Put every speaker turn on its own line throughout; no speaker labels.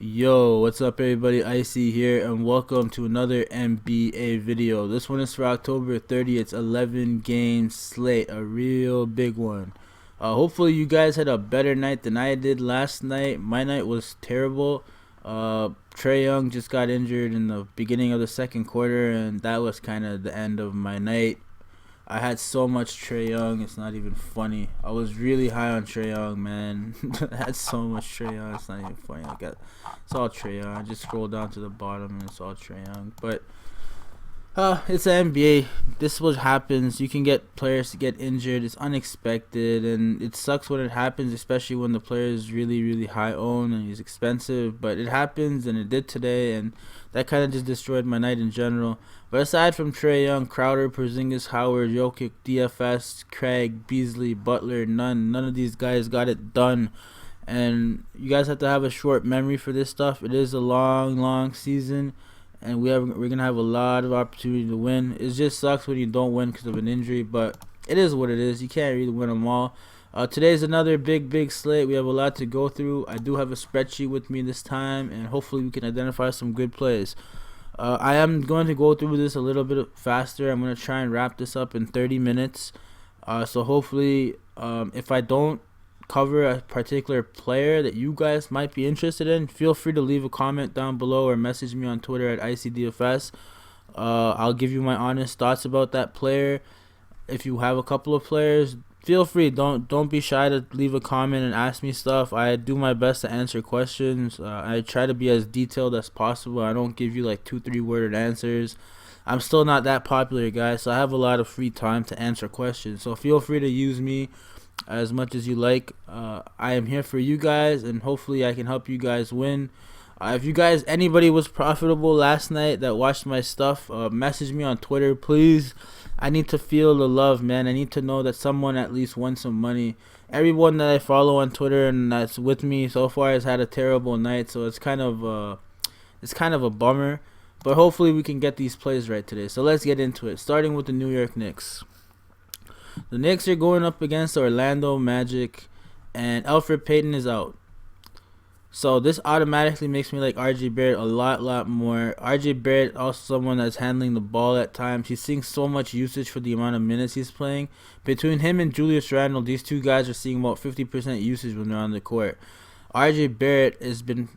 Yo, what's up everybody? Eyecee here and welcome to another NBA video. This one is for October 30th. It's 11 game slate, a real big one. Hopefully you guys had a better night than I did last night. My night was terrible. Trae Young just got injured in the beginning of the second quarter, and that was kind of the end of my night. I had so much Trae Young, it's not even funny. I was really high on Trae Young, man. I had so much Trae Young, it's not even funny. It's all Trae Young. I just scrolled down to the bottom and it's all Trae Young. But it's the NBA. This is what happens. You can get players to get injured. It's unexpected, and it sucks when it happens, especially when the player is really, really high owned and he's expensive. But it happens, and it did today, and that kind of just destroyed my night in general. But aside from Trae Young, Crowder, Porzingis, Howard, Jokic, DFS, Craig, Beasley, Butler, none of these guys got it done. And you guys have to have a short memory for this stuff. It is a long season, and we're gonna have a lot of opportunity to win. It just sucks when you don't win because of an injury, but it is what it is. You can't really win them all. Today's another big slate. We have a lot to go through. I do have a spreadsheet with me this time, and hopefully we can identify some good plays. I am going to go through this a little bit faster. I'm going to try and wrap this up in 30 minutes. So hopefully, if I don't cover a particular player that you guys might be interested in, feel free to leave a comment down below or message me on Twitter at Eyecee DFS. I'll give you my honest thoughts about that player. If you have a couple of players, feel free. Don't be shy to leave a comment and ask me stuff. I do my best to answer questions. I try to be as detailed as possible. I don't give you like 2-3 worded answers. I'm still not that popular, guys, so I have a lot of free time to answer questions. So feel free to use me as much as you like. I am here for you guys, and hopefully I can help you guys win. If you guys, anybody was profitable last night that watched my stuff, message me on Twitter, please. I need to feel the love, man. I need to know that someone at least won some money. Everyone that I follow on Twitter and that's with me so far has had a terrible night, so it's kind of a bummer. But hopefully we can get these plays right today. So let's get into it. Starting with the New York Knicks. The Knicks are going up against Orlando Magic, and Elfrid Payton is out. So this automatically makes me like RJ Barrett a lot more. RJ Barrett also someone that's handling the ball at times. He's seeing so much usage for the amount of minutes he's playing. Between him and Julius Randle, these two guys are seeing about 50% usage when they're on the court. RJ Barrett has been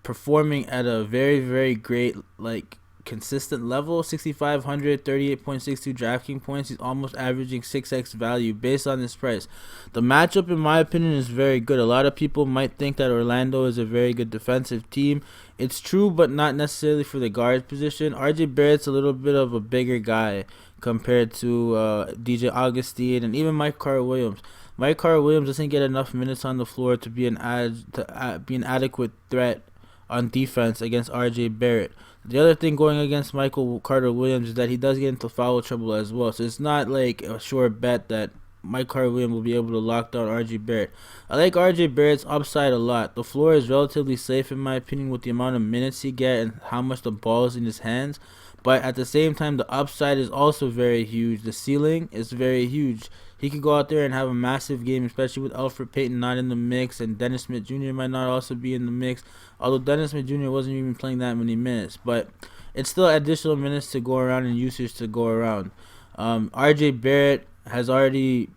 performing at a very great, like, consistent level. 6,500, 38.62 DraftKings points. He's almost averaging 6x value based on this price. The matchup, in my opinion, is very good. A lot of people might think that Orlando is a very good defensive team. It's true, but not necessarily for the guard position. RJ Barrett's a little bit of a bigger guy compared to DJ Augustine and even Mike Carter-Williams. Mike Carter-Williams doesn't get enough minutes on the floor to be an adequate threat on defense against RJ Barrett. The other thing going against Michael Carter-Williams is that he does get into foul trouble as well. So it's not like a sure bet that Mike Carter-Williams will be able to lock down RJ Barrett. I like RJ Barrett's upside a lot. The floor is relatively safe in my opinion with the amount of minutes he gets and how much the ball is in his hands. But at the same time, the upside is also very huge. The ceiling is very huge. He could go out there and have a massive game, especially with Elfrid Payton not in the mix, and Dennis Smith Jr. might not also be in the mix. Although Dennis Smith Jr. wasn't even playing that many minutes, but it's still additional minutes to go around and usage to go around. RJ Barrett has already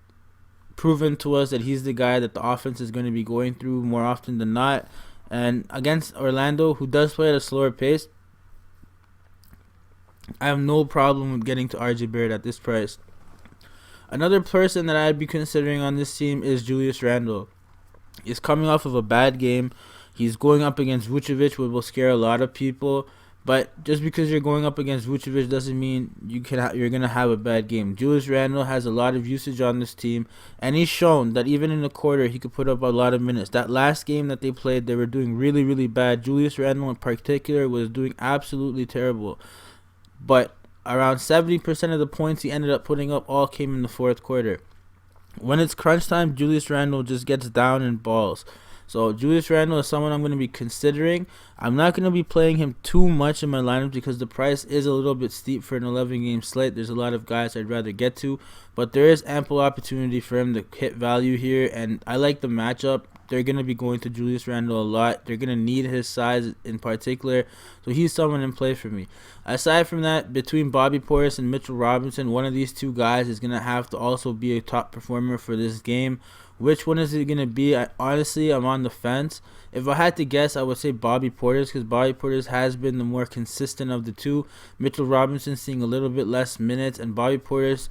proven to us that he's the guy that the offense is going to be going through more often than not. And against Orlando, who does play at a slower pace, I have no problem with getting to RJ Barrett at this price. Another person that I'd be considering on this team is Julius Randle. He's coming off of a bad game. He's going up against Vucevic, which will scare a lot of people. But just because you're going up against Vucevic doesn't mean you're going to have a bad game. Julius Randle has a lot of usage on this team, and he's shown that even in the quarter, he could put up a lot of minutes. That last game that they played, they were doing really bad. Julius Randle in particular was doing absolutely terrible. But around 70% of the points he ended up putting up all came in the fourth quarter. When it's crunch time, Julius Randle just gets down and balls. So Julius Randle is someone I'm going to be considering. I'm not going to be playing him too much in my lineup because the price is a little bit steep for an 11-game slate. There's a lot of guys I'd rather get to, but there is ample opportunity for him to hit value here, and I like the matchup. they're going to be going to Julius Randle a lot. They're going to need his size in particular. So he's someone in play for me. Aside from that, between Bobby Portis and Mitchell Robinson, one of these two guys is going to have to also be a top performer for this game. Which one is it going to be? Honestly, I'm on the fence. If I had to guess, I would say Bobby Portis, because Bobby Portis has been the more consistent of the two. Mitchell Robinson seeing a little bit less minutes, and Bobby Portis,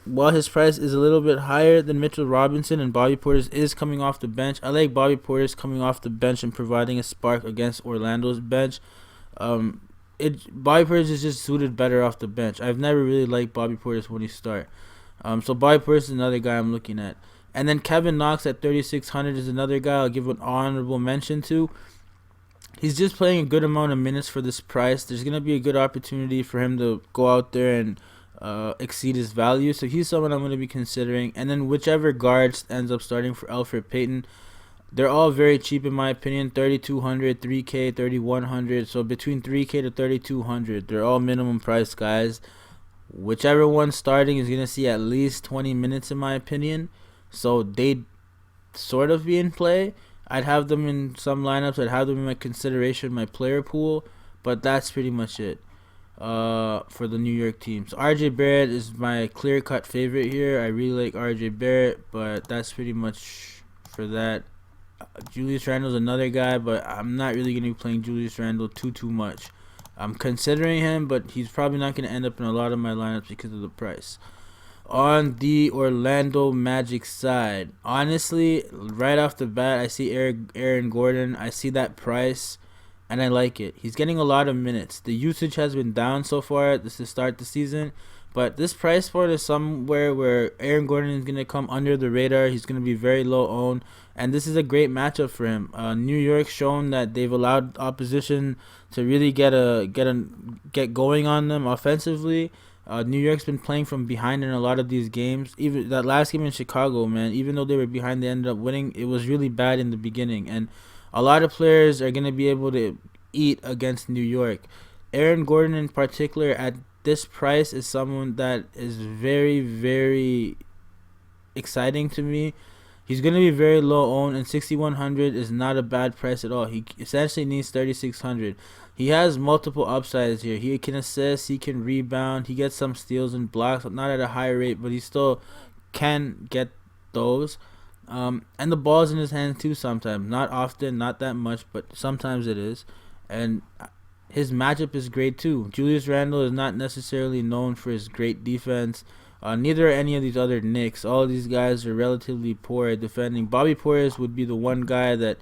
while his price is a little bit higher than Mitchell Robinson, and Bobby Portis is coming off the bench, I like Bobby Portis coming off the bench and providing a spark against Orlando's bench. Bobby Portis is just suited better off the bench. I've never really liked Bobby Portis when he start. So Bobby Portis is another guy I'm looking at. And then Kevin Knox at 3,600 is another guy I'll give an honorable mention to. He's just playing a good amount of minutes for this price. There's going to be a good opportunity for him to go out there and exceed his value. So he's someone I'm going to be considering. And then whichever guards ends up starting for Elfrid Payton, they're all very cheap in my opinion. 3,200, 3K, 3,100. So between 3K to 3,200, they're all minimum price guys. Whichever one's starting is going to see at least 20 minutes in my opinion. So they'd sort of be in play. I'd have them in some lineups. I'd have them in my consideration, my player pool. But that's pretty much it for the New York team. So RJ Barrett is my clear-cut favorite here. I really like RJ Barrett, but that's pretty much for that. Julius Randle's another guy, but I'm not really going to be playing Julius Randle too much. I'm considering him, but he's probably not going to end up in a lot of my lineups because of the price. On the Orlando Magic side, honestly, right off the bat, I see Aaron Gordon. I see that price, and I like it. He's getting a lot of minutes. The usage has been down so far to start the season, but this price point is somewhere where Aaron Gordon is going to come under the radar. He's going to be very low owned, and this is a great matchup for him. New York's shown that they've allowed opposition to really get going on them offensively. New York's been playing from behind in a lot of these games. Even that last game in Chicago, man, even though they were behind, they ended up winning. It was really bad in the beginning, and a lot of players are going to be able to eat against New York. Aaron Gordon in particular at this price is someone that is very, very exciting to me. He's going to be very low owned, and 6,100 is not a bad price at all. He essentially needs 3,600. He has multiple upsides here. He can assist, he can rebound, he gets some steals and blocks, not at a high rate, but he still can get those. And the ball's in his hands too sometimes. Not often, not that much, but sometimes it is. And his matchup is great too. Julius Randle is not necessarily known for his great defense. Neither are any of these other Knicks. All of these guys are relatively poor at defending. Bobby Portis would be the one guy that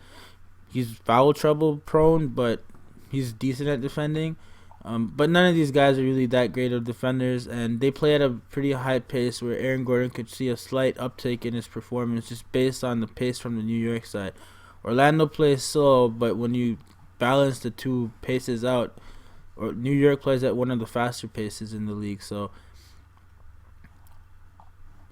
he's foul trouble prone, but he's decent at defending. But none of these guys are really that great of defenders, and they play at a pretty high pace where Aaron Gordon could see a slight uptick in his performance just based on the pace from the New York side. Orlando plays slow, but when you balance the two paces out, or New York plays at one of the faster paces in the league. So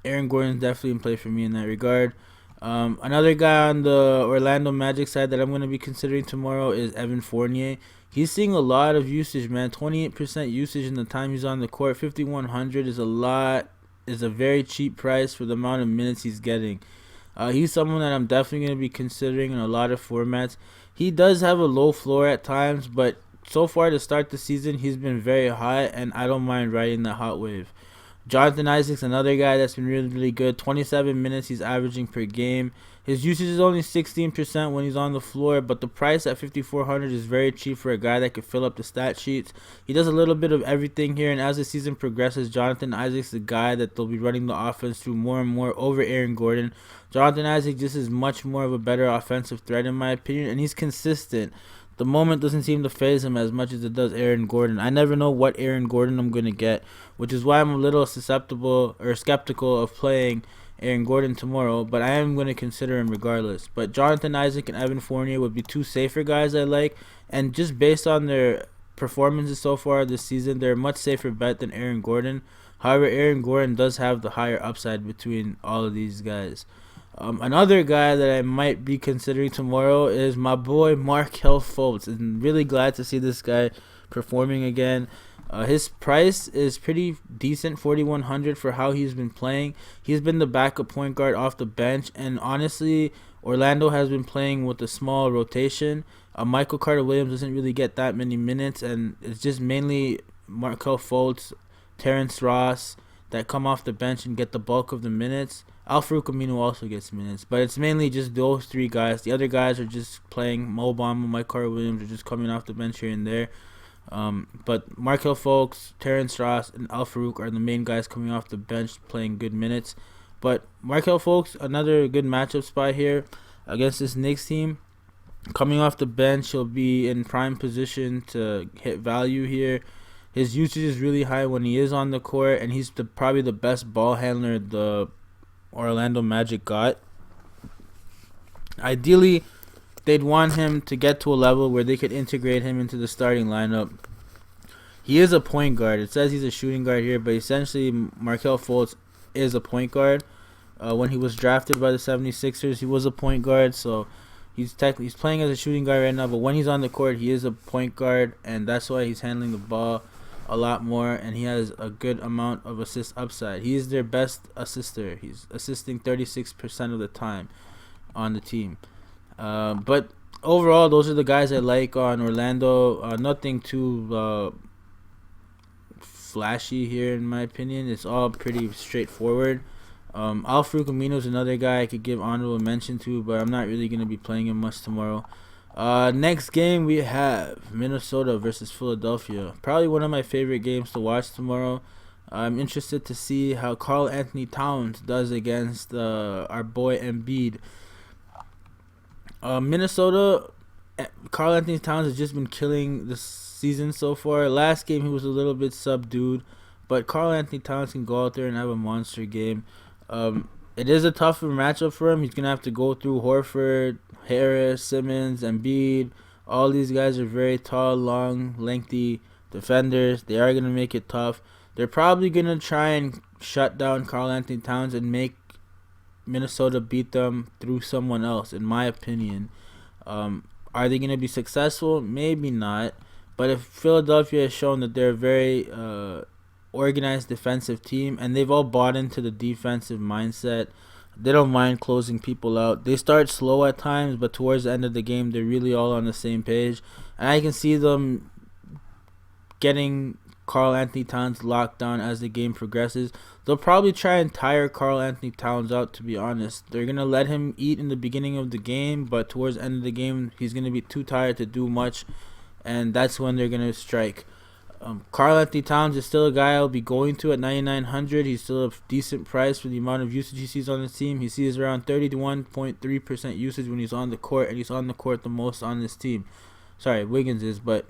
Aaron Gordon's definitely in play for me in that regard. Another guy on the Orlando Magic side that I'm going to be considering tomorrow is Evan Fournier. He's seeing a lot of usage, man. 28% usage in the time he's on the court. 5,100 is a lot. Is a very cheap price for the amount of minutes he's getting. He's someone that I'm definitely going to be considering in a lot of formats. He does have a low floor at times, but so far to start the season, he's been very high, and I don't mind riding the hot wave. Jonathan Isaac's another guy that's been really, really good. 27 minutes he's averaging per game. His usage is only 16% when he's on the floor, but the price at 5,400 is very cheap for a guy that could fill up the stat sheets. He does a little bit of everything here, and as the season progresses, Jonathan Isaac's the guy that they'll be running the offense through more and more over Aaron Gordon. Jonathan Isaac just is much more of a better offensive threat in my opinion, and he's consistent. The moment doesn't seem to phase him as much as it does Aaron Gordon. I never know what Aaron Gordon I'm going to get, which is why I'm a little skeptical of playing Aaron Gordon tomorrow, but I am going to consider him regardless. But Jonathan Isaac and Evan Fournier would be two safer guys I like, and just based on their performances so far this season, they're a much safer bet than Aaron Gordon. However, Aaron Gordon does have the higher upside between all of these guys. Another guy that I might be considering tomorrow is my boy Markelle Fultz. I'm really glad to see this guy performing again. His price is pretty decent, 4,100 for how he's been playing. He's been the backup point guard off the bench, and honestly, Orlando has been playing with a small rotation. Michael Carter-Williams doesn't really get that many minutes, and it's just mainly Markelle Fultz, Terrence Ross that come off the bench and get the bulk of the minutes. Al-Farouq Aminu also gets minutes, but it's mainly just those three guys. The other guys are just playing. Mo Bamba, Mike Carter-Williams are just coming off the bench here and there. But Markelle Fultz, Terrence Ross, and Al-Farouq are the main guys coming off the bench playing good minutes. But Markelle Fultz, another good matchup spot here against this Knicks team. Coming off the bench, he'll be in prime position to hit value here. His usage is really high when he is on the court, and he's probably the best ball handler the Orlando Magic got. Ideally, they'd want him to get to a level where they could integrate him into the starting lineup. He is a point guard. It says he's a shooting guard here, but essentially Markelle Fultz is a point guard. When he was drafted by the 76ers, he was a point guard, so he's playing as a shooting guard right now, but when he's on the court, he is a point guard, and that's why he's handling the ball a lot more, and he has a good amount of assist upside. He is their best assister. He's assisting 36% of the time on the team. But overall, those are the guys I like on Orlando. Nothing too flashy here, in my opinion. It's all pretty straightforward. Al-Farouq Aminu is another guy I could give honorable mention to, but I'm not really going to be playing him much tomorrow. Next game we have Minnesota versus Philadelphia. Probably one of my favorite games to watch tomorrow. I'm interested to see how Karl Anthony Towns does against our boy Embiid. Minnesota, Karl Anthony Towns has just been killing this season so far. Last game he was a little bit subdued, but Karl Anthony Towns can go out there and have a monster game. It is a tougher matchup for him. He's going to have to go through Horford, Harris, Simmons, Embiid. All these guys are very tall, long, lengthy defenders. They are going to make it tough. They're probably going to try and shut down Karl Anthony Towns and make Minnesota beat them through someone else, in my opinion. Are they going to be successful? Maybe not. But if Philadelphia has shown that they're a very organized defensive team, and they've all bought into the defensive mindset, they don't mind closing people out. They start slow at times, but towards the end of the game, they're really all on the same page. And I can see them getting Karl Anthony Towns locked down as the game progresses. They'll probably try and tire Karl Anthony Towns out, to be honest. They're going to let him eat in the beginning of the game, but towards the end of the game, he's going to be too tired to do much, and that's when they're going to strike. Karl Anthony Towns is still a guy I'll be going to at 9,900. He's still a decent price for the amount of usage he sees on the team. He sees around 31.3% usage when he's on the court, and he's on the court the most on this team. Sorry, Wiggins is, but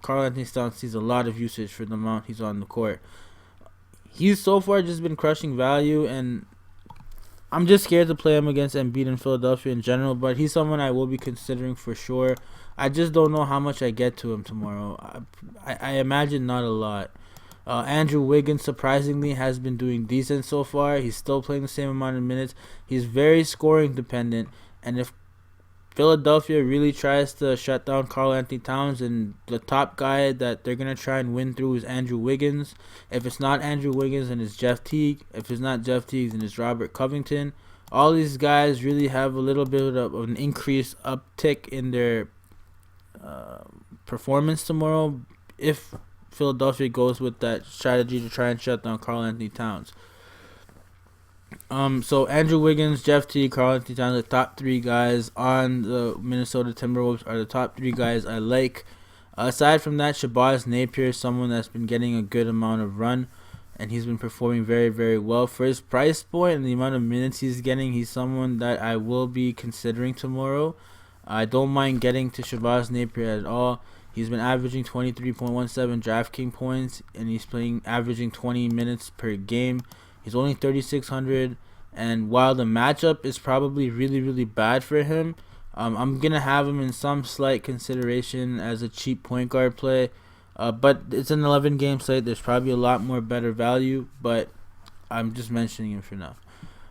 Karl Anthony Towns sees a lot of usage for the amount he's on the court. He's so far just been crushing value, and I'm just scared to play him against Embiid in Philadelphia in general, but he's someone I will be considering for sure. I just don't know how much I get to him tomorrow. I imagine not a lot. Andrew Wiggins, surprisingly, has been doing decent so far. He's still playing the same amount of minutes. He's very scoring dependent, and if Philadelphia really tries to shut down Karl Anthony Towns, and the top guy that they're going to try and win through is Andrew Wiggins. If it's not Andrew Wiggins, then it's Jeff Teague. If it's not Jeff Teague, then it's Robert Covington. All these guys really have a little bit of an increased uptick in their performance tomorrow if Philadelphia goes with that strategy to try and shut down Karl Anthony Towns. So Andrew Wiggins, Jeff Teague, Karl Anthony Towns, the top three guys on the Minnesota Timberwolves are the top three guys I like. Aside from that, Shabazz Napier is someone that's been getting a good amount of run, and he's been performing very, very well. For his price point and the amount of minutes he's getting, he's someone that I will be considering tomorrow. I don't mind getting to Shabazz Napier at all. He's been averaging 23.17 DraftKings points, and he's averaging 20 minutes per game. He's only 3,600, and while the matchup is probably really, really bad for him, I'm going to have him in some slight consideration as a cheap point guard play. But it's an 11-game slate. There's probably a lot more better value, but I'm just mentioning him for now.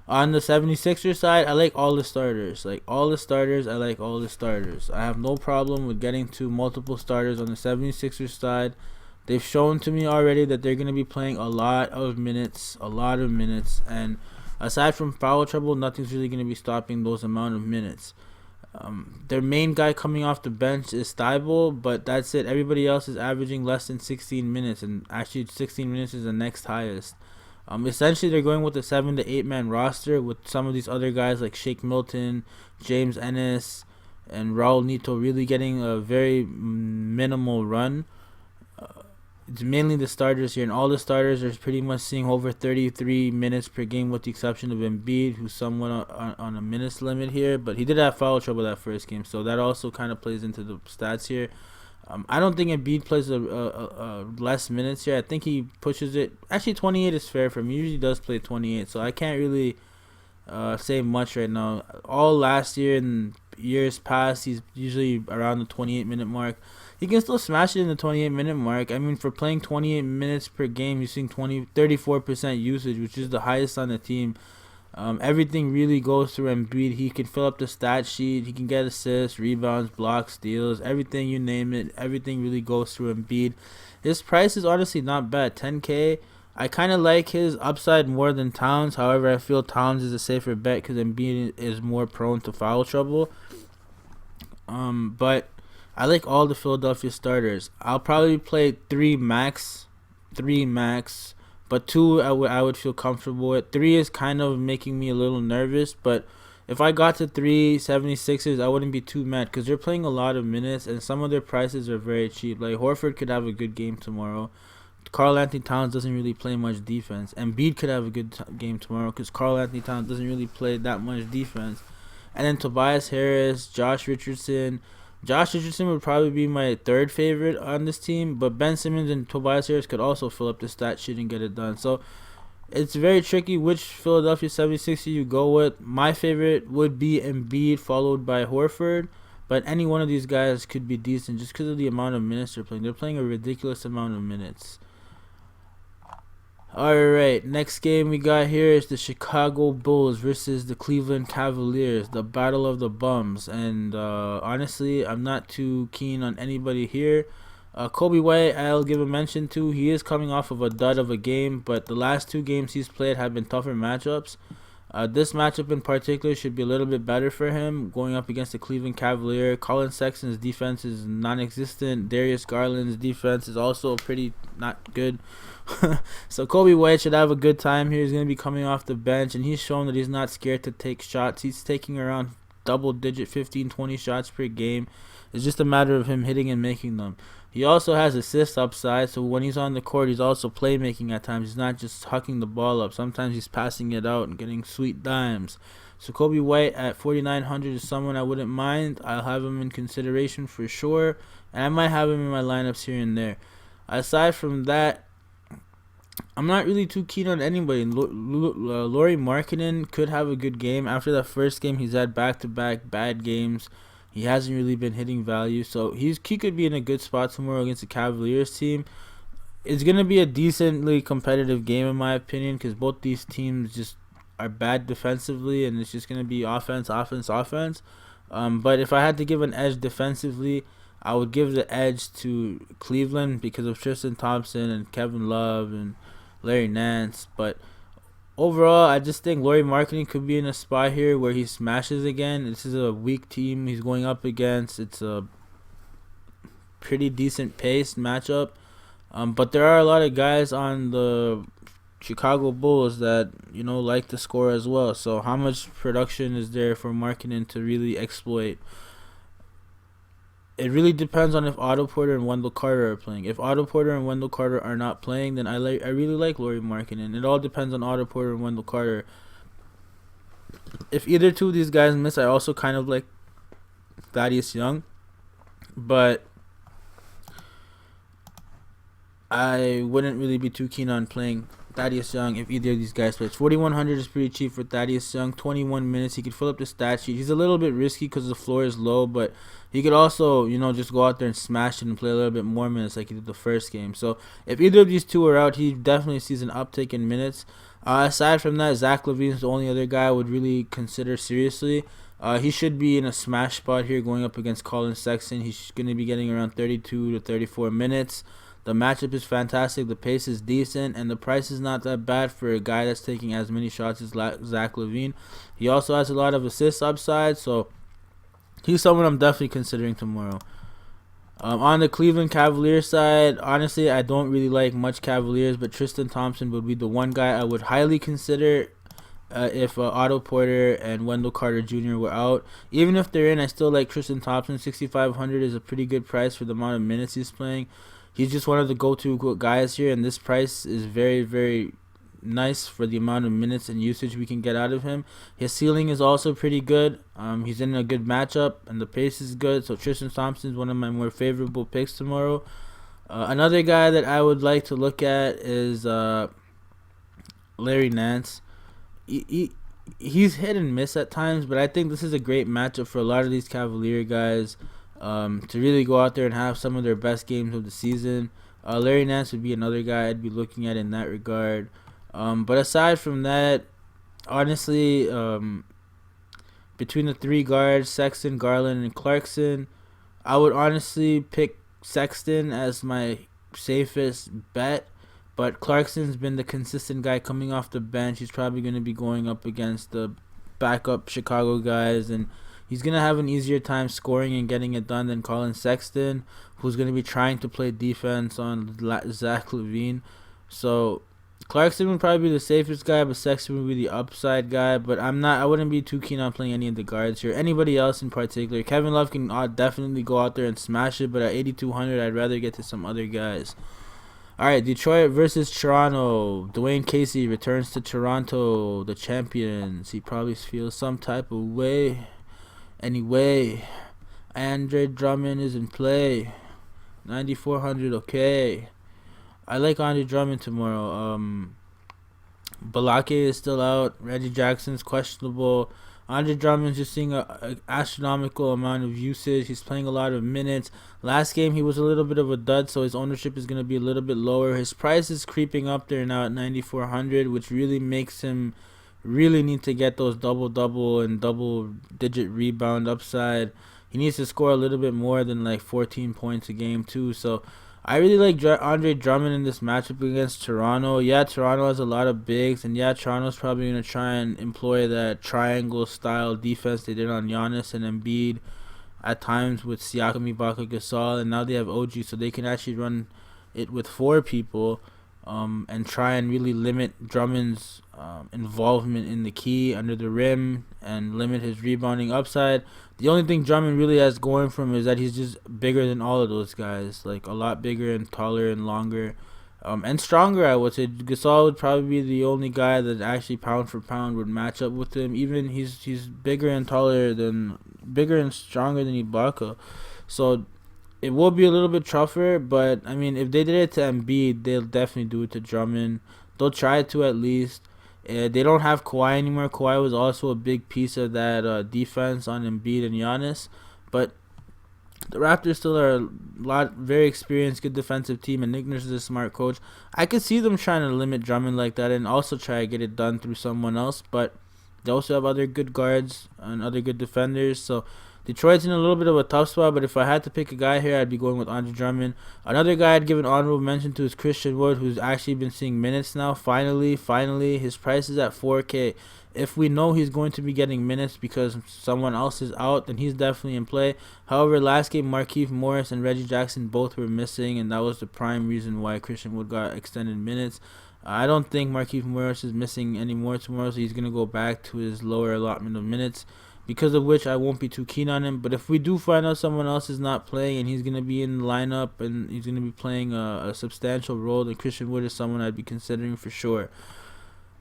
On the 76ers side, I like all the starters. I like all the starters. I have no problem with getting to multiple starters on the 76ers side. They've shown to me already that they're going to be playing a lot of minutes. And aside from foul trouble, nothing's really going to be stopping those amount of minutes. Their main guy coming off the bench is Thibault, but that's it. Everybody else is averaging less than 16 minutes, and actually 16 minutes is the next highest. Essentially, they're going with a 7 to 8 man roster with some of these other guys like Shake Milton, James Ennis, and Raul Neto really getting a very minimal run. It's mainly the starters here, and all the starters are pretty much seeing over 33 minutes per game, with the exception of Embiid, who's somewhat on a minutes limit here. But he did have foul trouble that first game, so that also kind of plays into the stats here. I don't think Embiid plays a less minutes here. I think he pushes it. Actually, 28 is fair for him. He usually does play 28, so I can't really say much right now. All last year and years past, he's usually around the 28-minute mark. He can still smash it in the 28-minute mark. I mean, for playing 28 minutes per game, he's seeing 34% usage, which is the highest on the team. Everything really goes through Embiid. He can fill up the stat sheet. He can get assists, rebounds, blocks, steals, everything, you name it. Everything really goes through Embiid. His price is honestly not bad, 10K. I kind of like his upside more than Towns. However, I feel Towns is a safer bet because Embiid is more prone to foul trouble. But I like all the Philadelphia starters. I'll probably play three max, but two I would feel comfortable with. 3 is kind of making me a little nervous, but if I got to 3 76ers, I wouldn't be too mad because they're playing a lot of minutes and some of their prices are very cheap. Like Horford could have a good game tomorrow. Karl Anthony Towns doesn't really play much defense. Embiid could have a good game tomorrow because Karl Anthony Towns doesn't really play that much defense. And then Tobias Harris, Josh Richardson. Josh Richardson would probably be my third favorite on this team, but Ben Simmons and Tobias Harris could also fill up the stat sheet and get it done. So it's very tricky which Philadelphia 76er you go with. My favorite would be Embiid, followed by Horford, but any one of these guys could be decent just because of the amount of minutes they're playing. They're playing a ridiculous amount of minutes. Alright, next game we got here is the Chicago Bulls versus the Cleveland Cavaliers, the battle of the bums. And honestly, I'm not too keen on anybody here. Kobe White, I'll give a mention to. He is coming off of a dud of a game, but the last 2 games he's played have been tougher matchups. This matchup in particular should be a little bit better for him, going up against the Cleveland Cavalier. Colin Sexton's defense is non-existent. Darius Garland's defense is also pretty not good. So Kobe White should have a good time here. He's going to be coming off the bench, and he's shown that he's not scared to take shots. He's taking around double-digit 15-20 shots per game. It's just a matter of him hitting and making them. He also has assist upside, so when he's on the court, he's also playmaking at times. He's not just hucking the ball up. Sometimes he's passing it out and getting sweet dimes. So Kobe White at 4,900 is someone I wouldn't mind. I'll have him in consideration for sure, and I might have him in my lineups here and there. Aside from that, I'm not really too keen on anybody. Lauri Markkanen could have a good game. After that first game, he's had back-to-back bad games. He hasn't really been hitting value, so he could be in a good spot tomorrow against the Cavaliers team. It's going to be a decently competitive game in my opinion because both these teams just are bad defensively, and it's just going to be offense. But if I had to give an edge defensively, I would give the edge to Cleveland because of Tristan Thompson and Kevin Love and Larry Nance. But overall, I just think Lauri Markkanen could be in a spot here where he smashes again. This is a weak team he's going up against. It's a pretty decent paced matchup. But there are a lot of guys on the Chicago Bulls that, like to score as well. So how much production is there for Markkanen to really exploit? It really depends on if Otto Porter and Wendell Carter are playing. If Otto Porter and Wendell Carter are not playing, then I really like Lauri Markkanen. It all depends on Otto Porter and Wendell Carter. If either two of these guys miss, I also kind of like Thaddeus Young. But I wouldn't really be too keen on playing Thaddeus Young if either of these guys plays. 4,100 is pretty cheap for Thaddeus Young. 21 minutes. He could fill up the stat sheet. He's a little bit risky because the floor is low, but he could also, just go out there and smash it and play a little bit more minutes like he did the first game. So if either of these two are out, he definitely sees an uptick in minutes. Aside from that, Zach LaVine's the only other guy I would really consider seriously. He should be in a smash spot here going up against Colin Sexton. He's going to be getting around 32 to 34 minutes. The matchup is fantastic. The pace is decent, and the price is not that bad for a guy that's taking as many shots as Zach LaVine. He also has a lot of assist upside, so he's someone I'm definitely considering tomorrow. On the Cleveland Cavaliers side, honestly, I don't really like much Cavaliers, but Tristan Thompson would be the one guy I would highly consider if Otto Porter and Wendell Carter Jr. were out. Even if they're in, I still like Tristan Thompson. 6,500 is a pretty good price for the amount of minutes he's playing. He's just one of the go-to guys here, and this price is very, very nice for the amount of minutes and usage we can get out of him. His ceiling is also pretty good. He's in a good matchup, and the pace is good. So Tristan Thompson is one of my more favorable picks tomorrow. Another guy that I would like to look at is Larry Nance. He's hit and miss at times, but I think this is a great matchup for a lot of these Cavalier guys to really go out there and have some of their best games of the season. Larry Nance would be another guy I'd be looking at in that regard. But aside from that, honestly, between the three guards, Sexton, Garland, and Clarkson, I would honestly pick Sexton as my safest bet. But Clarkson's been the consistent guy coming off the bench. He's probably going to be going up against the backup Chicago guys, and he's going to have an easier time scoring and getting it done than Colin Sexton, who's going to be trying to play defense on Zach LaVine. So Clarkson would probably be the safest guy, but Sexton would be the upside guy. But I wouldn't be too keen on playing any of the guards here. Anybody else in particular. Kevin Love can definitely go out there and smash it, but at 8,200, I'd rather get to some other guys. All right, Detroit versus Toronto. Dwayne Casey returns to Toronto, the champions. He probably feels some type of way. Anyway, Andre Drummond is in play. 9,400, okay. I like Andre Drummond tomorrow. Balake is still out. Reggie Jackson's questionable. Andre Drummond's just seeing an astronomical amount of usage. He's playing a lot of minutes. Last game, he was a little bit of a dud, so his ownership is going to be a little bit lower. His price is creeping up there now at 9,400, which really makes him really need to get those double-double and double-digit rebound upside. He needs to score a little bit more than like 14 points a game, too. So I really like Andre Drummond in this matchup against Toronto. Yeah, Toronto has a lot of bigs, and yeah, Toronto's probably going to try and employ that triangle-style defense they did on Giannis and Embiid at times with Siakam, Ibaka, Gasol, and now they have OG, so they can actually run it with four people and try and really limit Drummond's involvement in the key under the rim and limit his rebounding upside. The only thing Drummond really has going for him is that he's just bigger than all of those guys, like a lot bigger and taller and longer and stronger. I would say Gasol would probably be the only guy that actually pound for pound would match up with him. Even he's bigger and stronger than Ibaka, so it will be a little bit tougher. But I mean, if they did it to Embiid, they'll definitely do it to Drummond. They'll try to at least. They don't have Kawhi anymore. Kawhi was also a big piece of that defense on Embiid and Giannis. But the Raptors still are very experienced, good defensive team, and Nick Nurse is a smart coach. I could see them trying to limit Drummond like that and also try to get it done through someone else. But they also have other good guards and other good defenders. So Detroit's in a little bit of a tough spot, but if I had to pick a guy here, I'd be going with Andre Drummond. Another guy I'd give an honorable mention to is Christian Wood, who's actually been seeing minutes now. Finally, his price is at 4K. If we know he's going to be getting minutes because someone else is out, then he's definitely in play. However, last game, Markieff Morris and Reggie Jackson both were missing, and that was the prime reason why Christian Wood got extended minutes. I don't think Markieff Morris is missing any more tomorrow, so he's going to go back to his lower allotment of minutes, because of which I won't be too keen on him. But if we do find out someone else is not playing and he's going to be in the lineup and he's going to be playing a substantial role, then Christian Wood is someone I'd be considering for sure.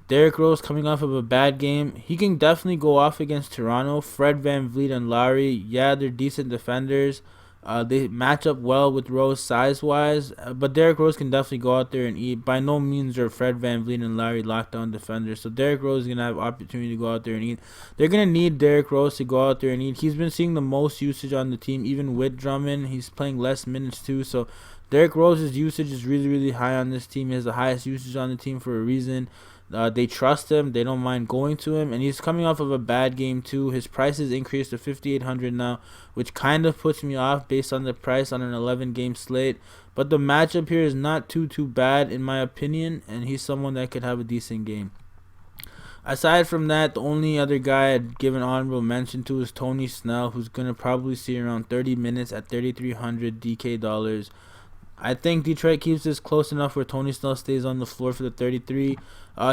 Derrick Rose coming off of a bad game. He can definitely go off against Toronto. Fred VanVleet and Lowry, yeah, they're decent defenders. They match up well with Rose size-wise, but Derrick Rose can definitely go out there and eat. By no means are Fred VanVleet and Larry lockdown defenders, so Derrick Rose is going to have opportunity to go out there and eat. They're going to need Derrick Rose to go out there and eat. He's been seeing the most usage on the team, even with Drummond. He's playing less minutes too, so Derrick Rose's usage is really, really high on this team. He has the highest usage on the team for a reason. They trust him. They don't mind going to him, and he's coming off of a bad game too. His price is increased to 5,800 now, which kind of puts me off based on the price on an 11-game slate. But the matchup here is not too bad in my opinion, and he's someone that could have a decent game. Aside from that, the only other guy I'd give an honorable mention to is Tony Snell, who's going to probably see around 30 minutes at 3,300 DK dollars. I think Detroit keeps this close enough where Tony Snell stays on the floor for the 33.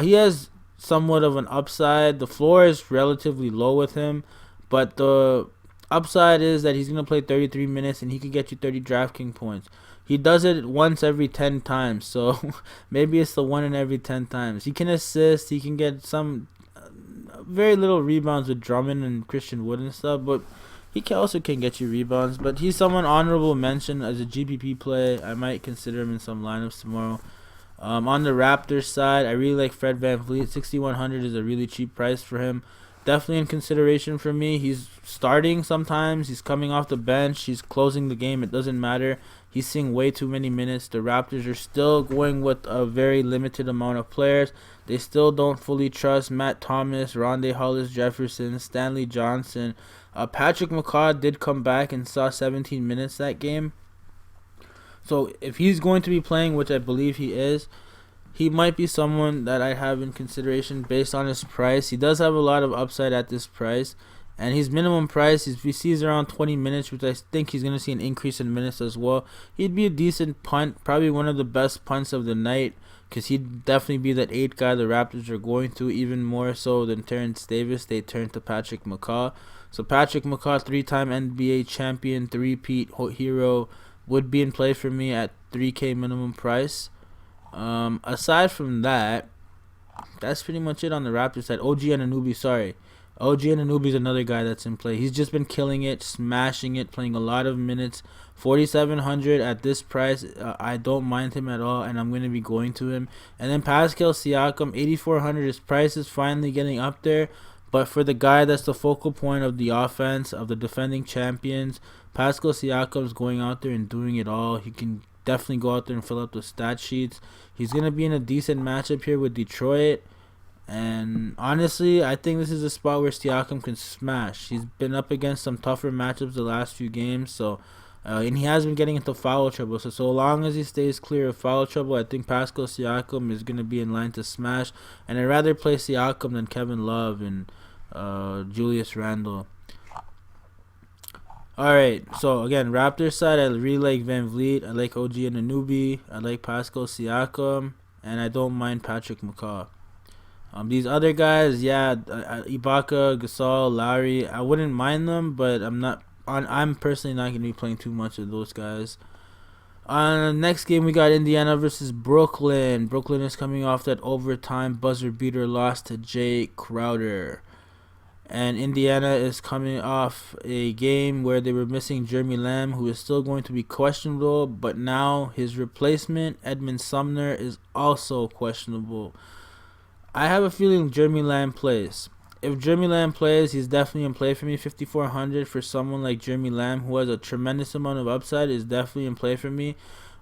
He has somewhat of an upside. The floor is relatively low with him, but the upside is that he's going to play 33 minutes and he could get you 30 DraftKings points. He does it once every 10 times, so maybe it's the one in every 10 times. He can assist. He can get some very little rebounds with Drummond and Christian Wood and stuff, but he also can get you rebounds. But he's someone honorable mention as a GPP play. I might consider him in some lineups tomorrow. On the Raptors side, I really like Fred VanVleet. 6,100 is a really cheap price for him. Definitely in consideration for me. He's starting sometimes. He's coming off the bench. He's closing the game. It doesn't matter. He's seeing way too many minutes. The Raptors are still going with a very limited amount of players. They still don't fully trust Matt Thomas, Rondé Hollis-Jefferson, Stanley Johnson. Patrick McCaw did come back and saw 17 minutes that game. So if he's going to be playing, which I believe he is, he might be someone that I have in consideration based on his price. He does have a lot of upside at this price. And his minimum price, if he sees around 20 minutes, which I think he's going to see an increase in minutes as well, he'd be a decent punt, probably one of the best punts of the night, because he'd definitely be that 8 guy the Raptors are going to, even more so than Terrence Davis. They turned to Patrick McCaw. So Patrick McCaw, 3-time NBA champion, 3-peat hero, would be in play for me at 3K minimum price. Aside from that, that's pretty much it on the Raptors side. OG Anunoby is another guy that's in play. He's just been killing it, smashing it, playing a lot of minutes. 4,700 at this price. I don't mind him at all, and I'm going to be going to him. And then Pascal Siakam, 8,400. His price is finally getting up there. But for the guy that's the focal point of the offense, of the defending champions, Pascal Siakam's going out there and doing it all. He can definitely go out there and fill up the stat sheets. He's going to be in a decent matchup here with Detroit. And honestly, I think this is a spot where Siakam can smash. He's been up against some tougher matchups the last few games, so and he has been getting into foul trouble. So long as he stays clear of foul trouble, I think Pascal Siakam is going to be in line to smash. And I'd rather play Siakam than Kevin Love and Julius Randle. Alright, so again, Raptors side, I really like VanVleet. I like OG Anunoby. I like Pascal Siakam. And I don't mind Patrick McCaw. These other guys, Ibaka, Gasol, Lowry, I wouldn't mind them, but I'm personally not going to be playing too much of those guys. On the next game, we got Indiana versus Brooklyn. Brooklyn is coming off that overtime buzzer beater loss to Jay Crowder. And Indiana is coming off a game where they were missing Jeremy Lamb, who is still going to be questionable, but now his replacement, Edmund Sumner, is also questionable. I have a feeling Jeremy Lamb plays. If Jeremy Lamb plays, he's definitely in play for me. 5,400 for someone like Jeremy Lamb, who has a tremendous amount of upside, is definitely in play for me.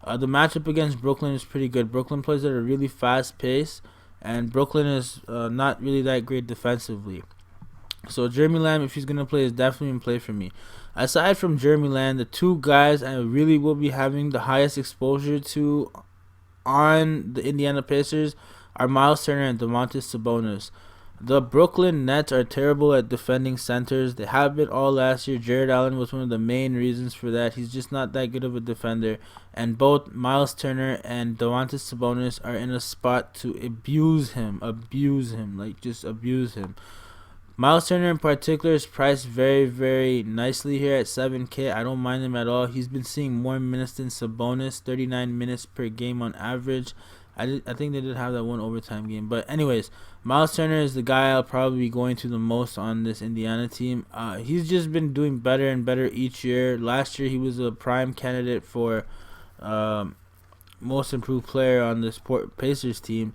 The matchup against Brooklyn is pretty good. Brooklyn plays at a really fast pace, and Brooklyn is not really that great defensively. So Jeremy Lamb, if he's going to play, is definitely in play for me. Aside from Jeremy Lamb, the two guys I really will be having the highest exposure to on the Indiana Pacers are Miles Turner and Domantas Sabonis. The Brooklyn Nets are terrible at defending centers. They have been all last year. Jared Allen was one of the main reasons for that. He's just not that good of a defender. And both Miles Turner and Domantas Sabonis are in a spot to abuse him. Just abuse him. Miles Turner in particular is priced very, very nicely here at 7K. I don't mind him at all. He's been seeing more minutes than Sabonis, 39 minutes per game on average. I think they did have that one overtime game. But anyways, Miles Turner is the guy I'll probably be going to the most on this Indiana team. He's just been doing better and better each year. Last year he was a prime candidate for most improved player on this Pacers team.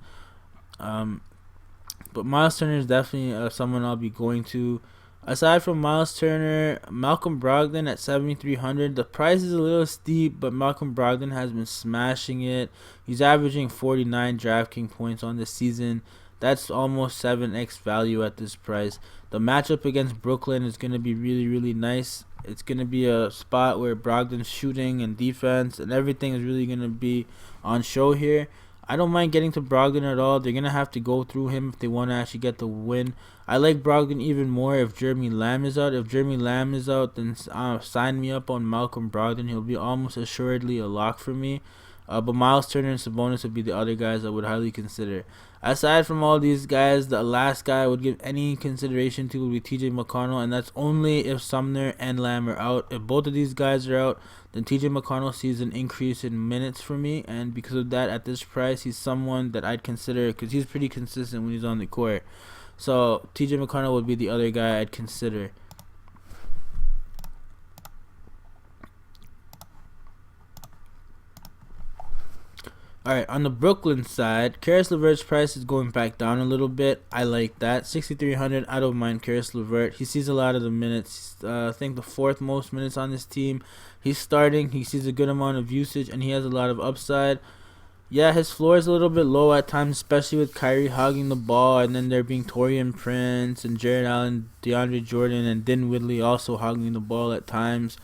But Miles Turner is definitely someone I'll be going to. Aside from Miles Turner, Malcolm Brogdon at 7,300. The price is a little steep, but Malcolm Brogdon has been smashing it. He's averaging 49 DraftKings points on this season. That's almost 7x value at this price. The matchup against Brooklyn is going to be really, really nice. It's going to be a spot where Brogdon's shooting and defense and everything is really going to be on show here. I don't mind getting to Brogdon at all. They're going to have to go through him if they want to actually get the win. I like Brogdon even more if Jeremy Lamb is out. If Jeremy Lamb is out, then sign me up on Malcolm Brogdon. He'll be almost assuredly a lock for me. But Miles Turner and Sabonis would be the other guys I would highly consider. Aside from all these guys, the last guy I would give any consideration to would be TJ McConnell, and that's only if Sumner and Lamb are out. If both of these guys are out, then TJ McConnell sees an increase in minutes for me, and because of that, at this price, he's someone that I'd consider because he's pretty consistent when he's on the court. So TJ McConnell would be the other guy I'd consider. Alright, on the Brooklyn side, Karis LeVert's price is going back down a little bit. I like that. 6,300, I don't mind Karis LeVert. He sees a lot of the minutes. I think the fourth most minutes on this team. He's starting. He sees a good amount of usage, and he has a lot of upside. Yeah, his floor is a little bit low at times, especially with Kyrie hogging the ball, and then there being Taurean Prince and Jared Allen, DeAndre Jordan, and Dinwiddie also hogging the ball at times.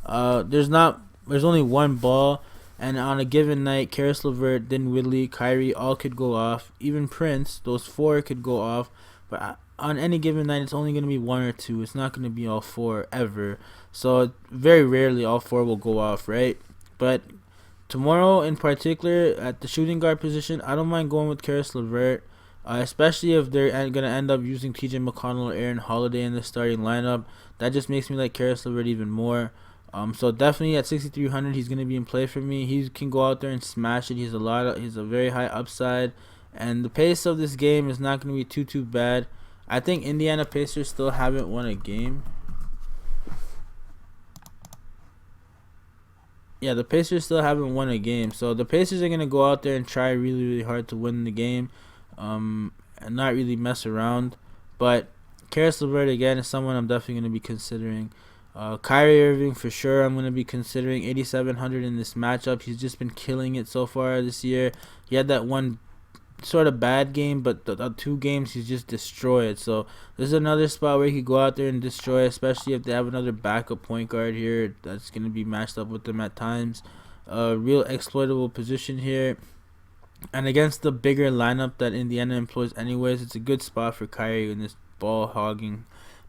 There's only one ball. And on a given night, Karis LeVert, Dinwiddie, Kyrie all could go off. Even Prince, those four could go off. But on any given night, it's only going to be one or two. It's not going to be all four ever. So very rarely all four will go off, right? But tomorrow in particular, at the shooting guard position, I don't mind going with Karis LeVert. Especially if they're going to end up using TJ McConnell or Aaron Holiday in the starting lineup. That just makes me like Karis LeVert even more. So definitely at 6,300, he's gonna be in play for me. He can go out there and smash it. He's a very high upside, and the pace of this game is not gonna be too bad. I think Indiana Pacers still haven't won a game. Yeah, the Pacers still haven't won a game. So the Pacers are gonna go out there and try really hard to win the game, and not really mess around. But Karis LeVert again is someone I'm definitely gonna be considering. Kyrie Irving for sure I'm going to be considering. 8,700 in this matchup. He's just been killing it so far this year. He had that one sort of bad game, but the 2 games he's just destroyed. So this is another spot where he could go out there and destroy, especially if they have another backup point guard here that's going to be matched up with them at times. Real exploitable position here. And against the bigger lineup that Indiana employs anyways, it's a good spot for Kyrie in this ball hogging,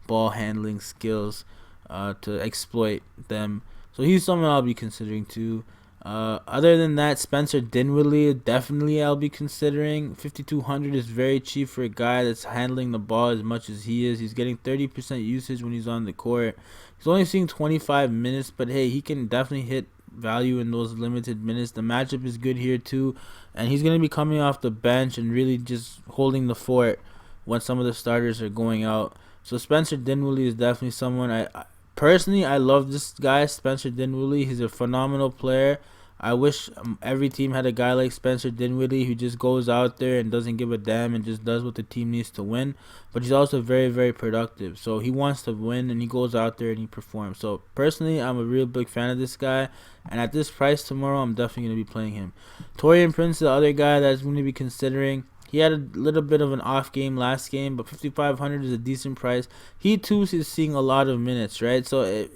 ball handling skills. To exploit them. So he's someone I'll be considering too. Other than that, Spencer Dinwiddie, definitely I'll be considering. 5,200 is very cheap for a guy that's handling the ball as much as he is. He's getting 30% usage when he's on the court. He's only seeing 25 minutes, but hey, he can definitely hit value in those limited minutes. The matchup is good here too, and he's going to be coming off the bench and really just holding the fort when some of the starters are going out. So Spencer Dinwiddie is definitely someone Personally, I love this guy, Spencer Dinwiddie. He's a phenomenal player. I wish every team had a guy like Spencer Dinwiddie who just goes out there and doesn't give a damn and just does what the team needs to win. But he's also very productive. So he wants to win, and he goes out there and he performs. So personally, I'm a real big fan of this guy. And at this price tomorrow, I'm definitely going to be playing him. Taurean Prince, the other guy that's going to be considering. He had a little bit of an off game last game, but 5,500 is a decent price. He too is seeing a lot of minutes, right? So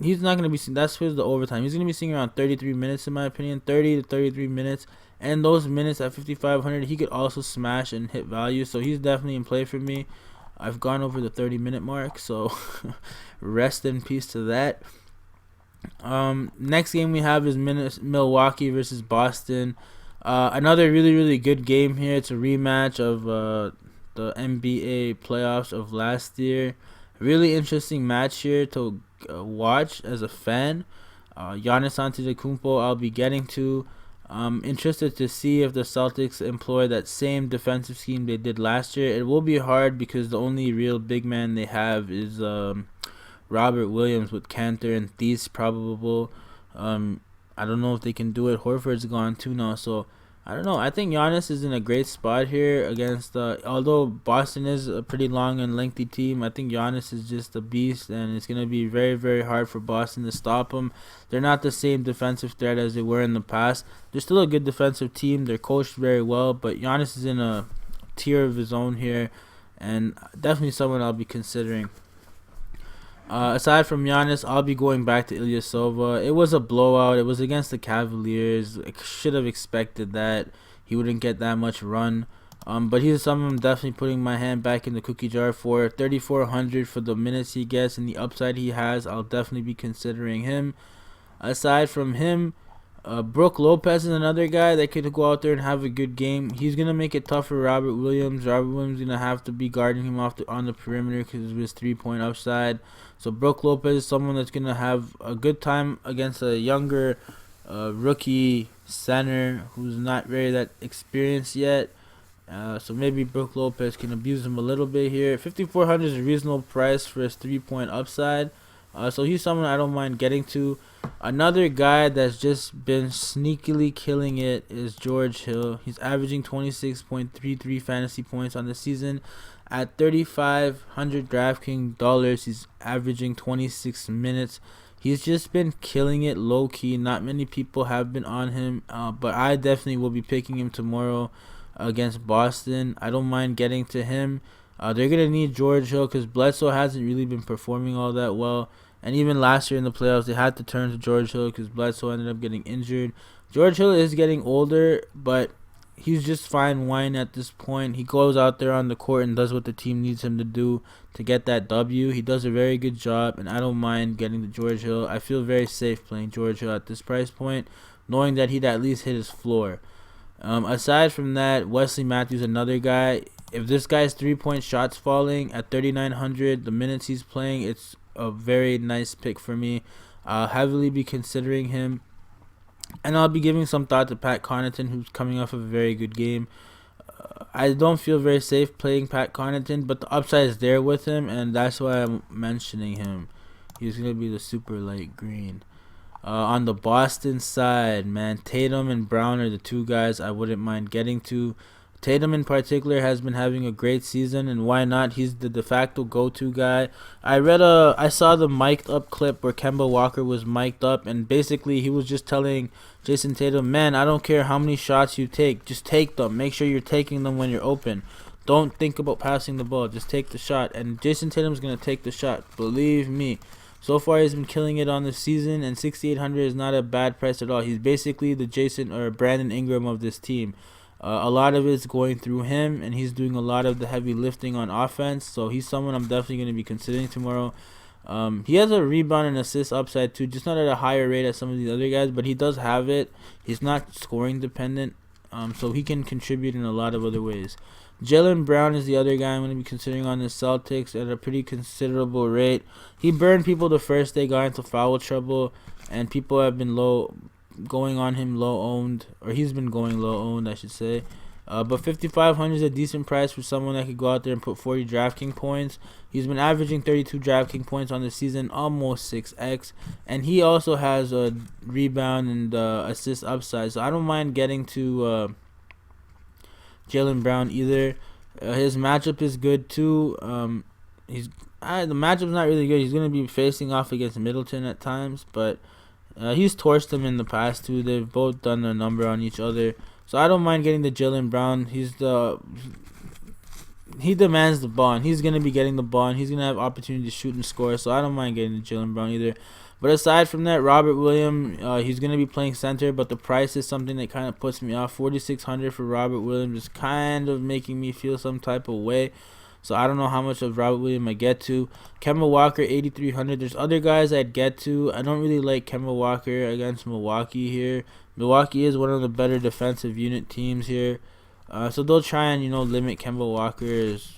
he's not going to be seeing, that's for the overtime. He's going to be seeing around 33 minutes in my opinion, 30 to 33 minutes. And those minutes at 5,500, he could also smash and hit value. So he's definitely in play for me. I've gone over the 30-minute mark, so rest in peace to that. Next game we have is Milwaukee versus Boston. Another really good game here. It's a rematch of the NBA playoffs of last year. Really interesting match here to watch as a fan. Giannis Antetokounmpo I'll be getting to. I'm interested to see if the Celtics employ that same defensive scheme they did last year. It will be hard because the only real big man they have is Robert Williams with Cantor and Thies probable. I don't know if they can do it. Horford's gone too now, so I don't know. I think Giannis is in a great spot here against, although Boston is a pretty long and lengthy team, I think Giannis is just a beast, and it's going to be very hard for Boston to stop him. They're not the same defensive threat as they were in the past. They're still a good defensive team. They're coached very well, but Giannis is in a tier of his own here, and definitely someone I'll be considering. Aside from Giannis, I'll be going back to Ilyasova. It was a blowout. It was against the Cavaliers. I should have expected that he wouldn't get that much run. But he's someone I'm definitely putting my hand back in the cookie jar for. 3,400 for the minutes he gets and the upside he has. I'll definitely be considering him. Aside from him, Brook Lopez is another guy that could go out there and have a good game. He's going to make it tough for Robert Williams. Robert Williams is going to have to be guarding him on the perimeter because of his 3-point upside. So Brook Lopez is someone that's going to have a good time against a younger rookie center who's not very that experienced yet. So maybe Brook Lopez can abuse him a little bit here. 5,400 is a reasonable price for his 3-point upside. So he's someone I don't mind getting to. Another guy that's just been sneakily killing it is George Hill. He's averaging 26.33 fantasy points on the season. At $3,500 DraftKings dollars, he's averaging 26 minutes. He's just been killing it low-key. Not many people have been on him, but I definitely will be picking him tomorrow against Boston. I don't mind getting to him. They're going to need George Hill because Bledsoe hasn't really been performing all that well. And even last year in the playoffs, they had to turn to George Hill because Bledsoe ended up getting injured. George Hill is getting older, but he's just fine wine at this point. He goes out there on the court and does what the team needs him to do to get that W. He does a very good job, and I don't mind getting to George Hill. I feel very safe playing George Hill at this price point, knowing that he'd at least hit his floor. Aside from that, Wesley Matthews, another guy. If this guy's 3-point shots falling at 3,900, the minutes he's playing, it's a very nice pick for me. I'll heavily be considering him. And I'll be giving some thought to Pat Connaughton, who's coming off of a very good game. I don't feel very safe playing Pat Connaughton, but the upside is there with him, and that's why I'm mentioning him. He's going to be the super light green. On the Boston side, man, Tatum and Brown are the two guys I wouldn't mind getting to. Tatum in particular has been having a great season, and why not? He's the de facto go-to guy. I saw the mic'd up clip where Kemba Walker was mic'd up, and basically he was just telling Jason Tatum, man, I don't care how many shots you take, just take them. Make sure you're taking them when you're open. Don't think about passing the ball, just take the shot. And Jason Tatum's going to take the shot, believe me. So far he's been killing it on the season, and 6,800 is not a bad price at all. He's basically the Jason or Brandon Ingram of this team. A lot of it's going through him, and he's doing a lot of the heavy lifting on offense. So he's someone I'm definitely going to be considering tomorrow. He has a rebound and assist upside too, just not at a higher rate as some of these other guys, but he does have it. He's not scoring dependent, so he can contribute in a lot of other ways. Jaylen Brown is the other guy I'm going to be considering on the Celtics at a pretty considerable rate. He burned people the first day, got into foul trouble, and people have been going on him low-owned, or he's been going low-owned, I should say. But 5,500 is a decent price for someone that could go out there and put 40 DraftKings points. He's been averaging 32 DraftKings points on the season, almost 6x. And he also has a rebound and assist upside. So I don't mind getting to Jaylen Brown either. His matchup is good too. The matchup's not really good. He's going to be facing off against Middleton at times, but he's torched him in the past too. They've both done a number on each other. So I don't mind getting the Jaylen Brown. He demands the ball, and he's going to be getting the ball, and he's going to have opportunity to shoot and score. So I don't mind getting the Jaylen Brown either. But aside from that, Robert Williams, he's going to be playing center, but the price is something that kind of puts me off. 4,600 for Robert Williams is kind of making me feel some type of way. So I don't know how much of Robert Williams I get to. Kemba Walker, 8,300. There's other guys I'd get to. I don't really like Kemba Walker against Milwaukee here. Milwaukee is one of the better defensive unit teams here. So they'll try and, limit Kemba Walker's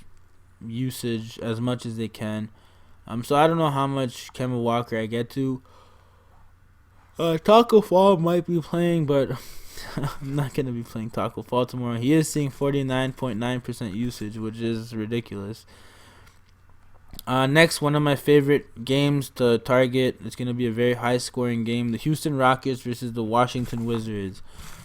usage as much as they can. So I don't know how much Kemba Walker I get to. Taco Fall might be playing, but I'm not going to be playing Taco Fall tomorrow. He is seeing 49.9% usage, which is ridiculous. Next, one of my favorite games to target. It's going to be a very high-scoring game. The Houston Rockets versus the Washington Wizards.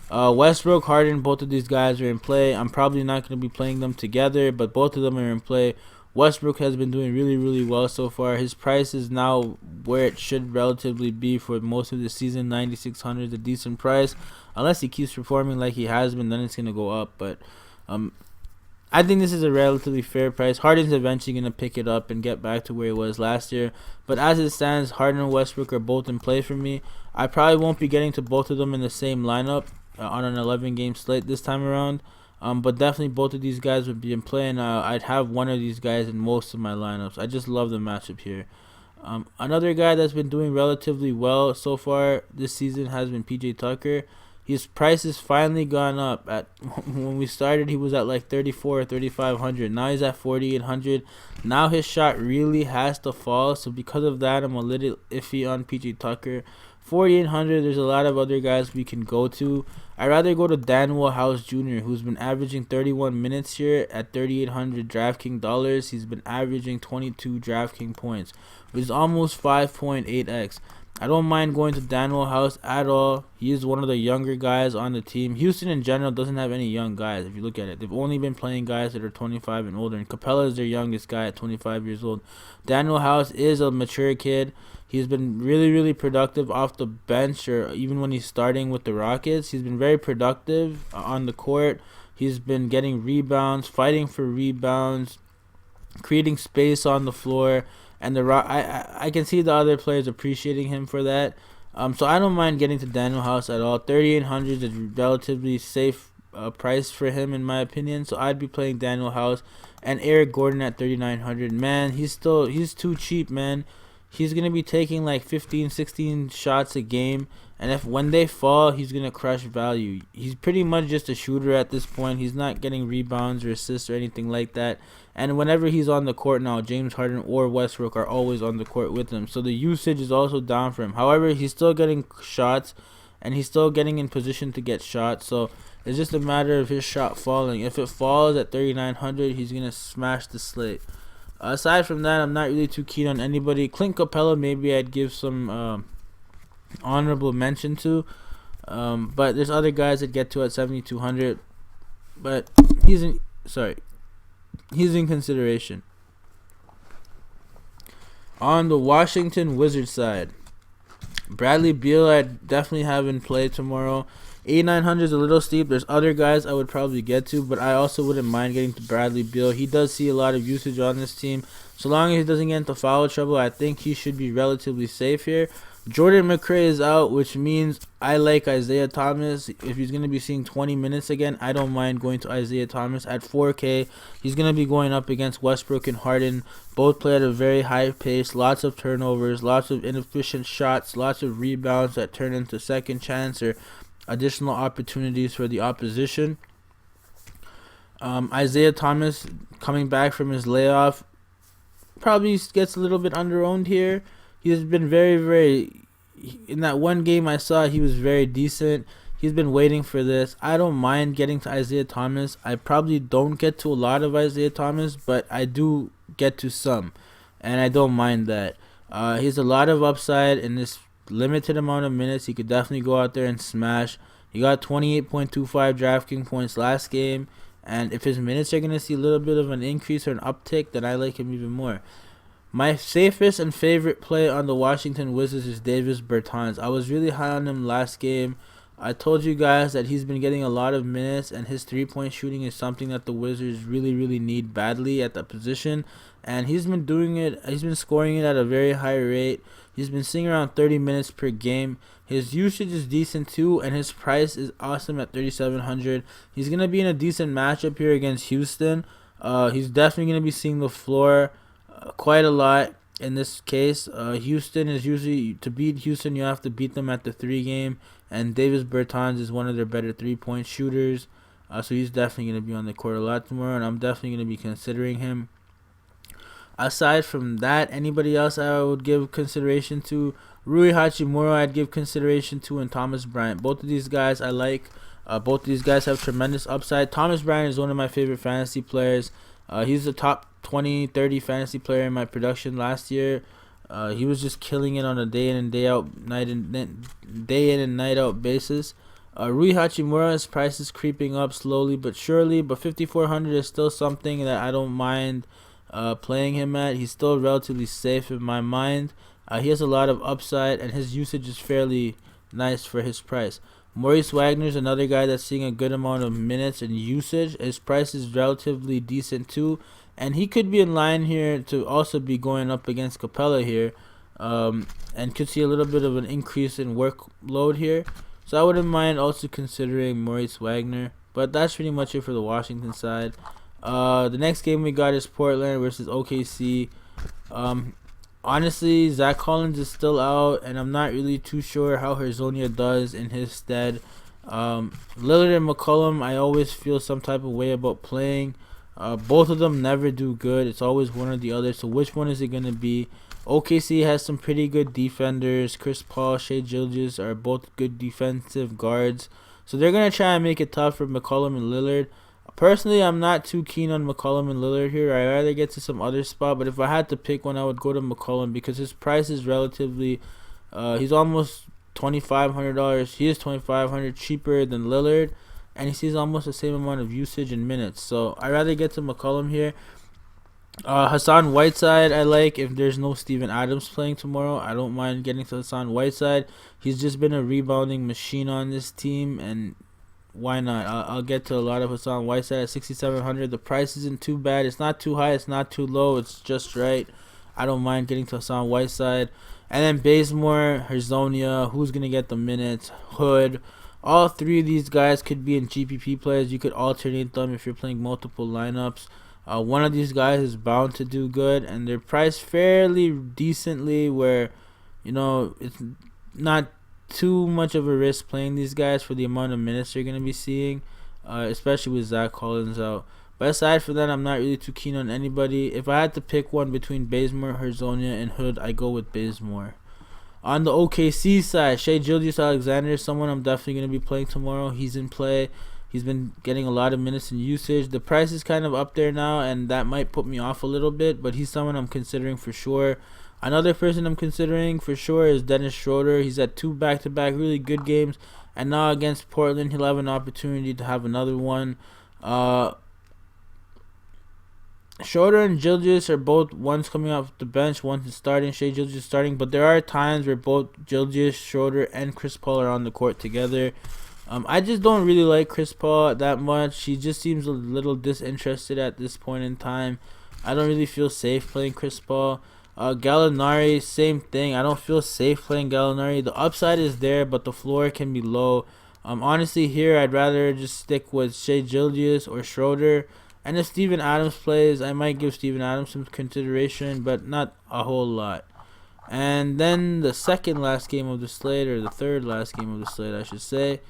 Westbrook, Harden, both of these guys are in play. I'm probably not going to be playing them together, but both of them are in play. Westbrook has been doing really, really well so far. His price is now where it should relatively be for most of the season. 9,600 is a decent price. Unless he keeps performing like he has been, then it's going to go up. But I think this is a relatively fair price. Harden's eventually going to pick it up and get back to where he was last year. But as it stands, Harden and Westbrook are both in play for me. I probably won't be getting to both of them in the same lineup on an 11-game slate this time around. But definitely both of these guys would be in play, and I'd have one of these guys in most of my lineups. I just love the matchup here. Another guy that's been doing relatively well so far this season has been PJ Tucker. His price has finally gone up. When we started, he was at like 34 or 3,500. Now he's at 4,800. Now his shot really has to fall. So because of that, I'm a little iffy on PJ Tucker. 4,800. There's a lot of other guys we can go to. I'd rather go to Daniel House Jr., who's been averaging 31 minutes here at 3,800 DraftKings dollars. He's been averaging 22 DraftKings points, which is almost 5.8x. I don't mind going to Daniel House at all. He is one of the younger guys on the team. Houston in general doesn't have any young guys. If you look at it, they've only been playing guys that are 25 and older, and Capella is their youngest guy at 25 years old. Daniel House is a mature kid. He's been really, really productive off the bench, or even when he's starting with the Rockets. He's been very productive on the court. He's been getting rebounds, fighting for rebounds, creating space on the floor. And I can see the other players appreciating him for that. So I don't mind getting to Daniel House at all. 3,800 is a relatively safe price for him, in my opinion. So I'd be playing Daniel House. And Eric Gordon at 3,900. Man, he's too cheap, man. He's going to be taking like 15, 16 shots a game. And when they fall, he's going to crush value. He's pretty much just a shooter at this point. He's not getting rebounds or assists or anything like that. And whenever he's on the court now, James Harden or Westbrook are always on the court with him. So the usage is also down for him. However, he's still getting shots, and he's still getting in position to get shots. So it's just a matter of his shot falling. If it falls at 3,900, he's going to smash the slate. Aside from that, I'm not really too keen on anybody. Clint Capella, maybe I'd give some honorable mention to. But there's other guys that get to at 7,200. But he's in consideration. On the Washington Wizards side, Bradley Beal I'd definitely have in play tomorrow. 8,900 is a little steep. There's other guys I would probably get to, but I also wouldn't mind getting to Bradley Beal. He does see a lot of usage on this team. So long as he doesn't get into foul trouble, I think he should be relatively safe here. Jordan McRae is out, which means I like Isaiah Thomas. If he's going to be seeing 20 minutes again, I don't mind going to Isaiah Thomas at 4K. He's going to be going up against Westbrook and Harden. Both play at a very high pace, lots of turnovers, lots of inefficient shots, lots of rebounds that turn into second chance or additional opportunities for the opposition. Isaiah Thomas, coming back from his layoff, probably gets a little bit underowned here. He has been very, in that one game I saw, he was very decent. He's been waiting for this. I don't mind getting to Isaiah Thomas. I probably don't get to a lot of Isaiah Thomas, but I do get to some, and I don't mind that. He has a lot of upside in this limited amount of minutes. He could definitely go out there and smash. He got 28.25 DraftKings points last game, and if his minutes are going to see a little bit of an increase or an uptick, then I like him even more. My safest and favorite play on the Washington Wizards is Davis Bertans. I was really high on him last game. I told you guys that he's been getting a lot of minutes, and his three-point shooting is something that the Wizards really need badly at that position. And he's been doing it. He's been scoring it at a very high rate. He's been seeing around 30 minutes per game. His usage is decent too, and his price is awesome at 3,700. He's going to be in a decent matchup here against Houston. He's definitely going to be seeing the floor quite a lot in this case. Houston is usually, to beat Houston, you have to beat them at the 3 game, and Davis Bertans is one of their better 3-point shooters. So he's definitely going to be on the court a lot tomorrow, and I'm definitely going to be considering him. Aside from that, anybody else I would give consideration to? Rui Hachimura I'd give consideration to, and Thomas Bryant. Both of these guys I like. Both of these guys have tremendous upside. Thomas Bryant is one of my favorite fantasy players. He's the top 20, 30 fantasy player in my production last year. He was just killing it on a day in and night out basis. Rui Hachimura's price is creeping up slowly but surely, but 5,400 is still something that I don't mind playing him at. He's still relatively safe in my mind. He has a lot of upside, and his usage is fairly nice for his price. Maurice Wagner's another guy that's seeing a good amount of minutes and usage. His price is relatively decent too, and he could be in line here to also be going up against Capella here, and could see a little bit of an increase in workload here. So I wouldn't mind also considering Maurice Wagner. But that's pretty much it for the Washington side. The next game we got is Portland versus OKC. Honestly, Zach Collins is still out, and I'm not really too sure how Hezonja does in his stead. Lillard and McCollum, I always feel some type of way about playing. Both of them never do good. It's always one or the other. So which one is it going to be? OKC has some pretty good defenders. Chris Paul, Shai Gilgeous are both good defensive guards. So they're going to try and make it tough for McCollum and Lillard. Personally, I'm not too keen on McCollum and Lillard here. I'd rather get to some other spot, but if I had to pick one, I would go to McCollum because his price is relatively, he's almost $2,500. He is $2,500 cheaper than Lillard, and he sees almost the same amount of usage in minutes. So I'd rather get to McCollum here. Hassan Whiteside, I like if there's no Steven Adams playing tomorrow. I don't mind getting to Hassan Whiteside. He's just been a rebounding machine on this team, and why not? I'll get to a lot of Hassan Whiteside at 6,700. The price isn't too bad. It's not too high. It's not too low. It's just right. I don't mind getting to Hassan Whiteside. And then Bazemore, Hezonja, who's going to get the minutes? Hood. All three of these guys could be in GPP players. You could alternate them if you're playing multiple lineups. One of these guys is bound to do good, and they're priced fairly decently where, it's not too much of a risk playing these guys for the amount of minutes you're going to be seeing, especially with Zach Collins out. But aside from that, I'm not really too keen on anybody. If I had to pick one between Bazemore, Hezonja, and Hood, I go with Bazemore. On the OKC side, Shai Gilgeous-Alexander is someone I'm definitely going to be playing tomorrow. He's in play. He's been getting a lot of minutes and usage. The price is kind of up there now, and that might put me off a little bit, but he's someone I'm considering for sure. Another person I'm considering for sure is Dennis Schroeder. He's at 2 back-to-back really good games, and now against Portland, he'll have an opportunity to have another one. Schroeder and Gilgeous are both, one's coming off the bench, one's starting. Shai Gilgeous starting, but there are times where both Gilgeous, Schroeder, and Chris Paul are on the court together. I just don't really like Chris Paul that much. He just seems a little disinterested at this point in time. I don't really feel safe playing Chris Paul. Gallinari, same thing. I don't feel safe playing Gallinari. The upside is there, but the floor can be low. Honestly, here I'd rather just stick with Shai Gilgeous or Schroeder. And if Steven Adams plays, I might give Steven Adams some consideration, but not a whole lot. And then the second last game of the slate, or the third last game of the slate, I should say.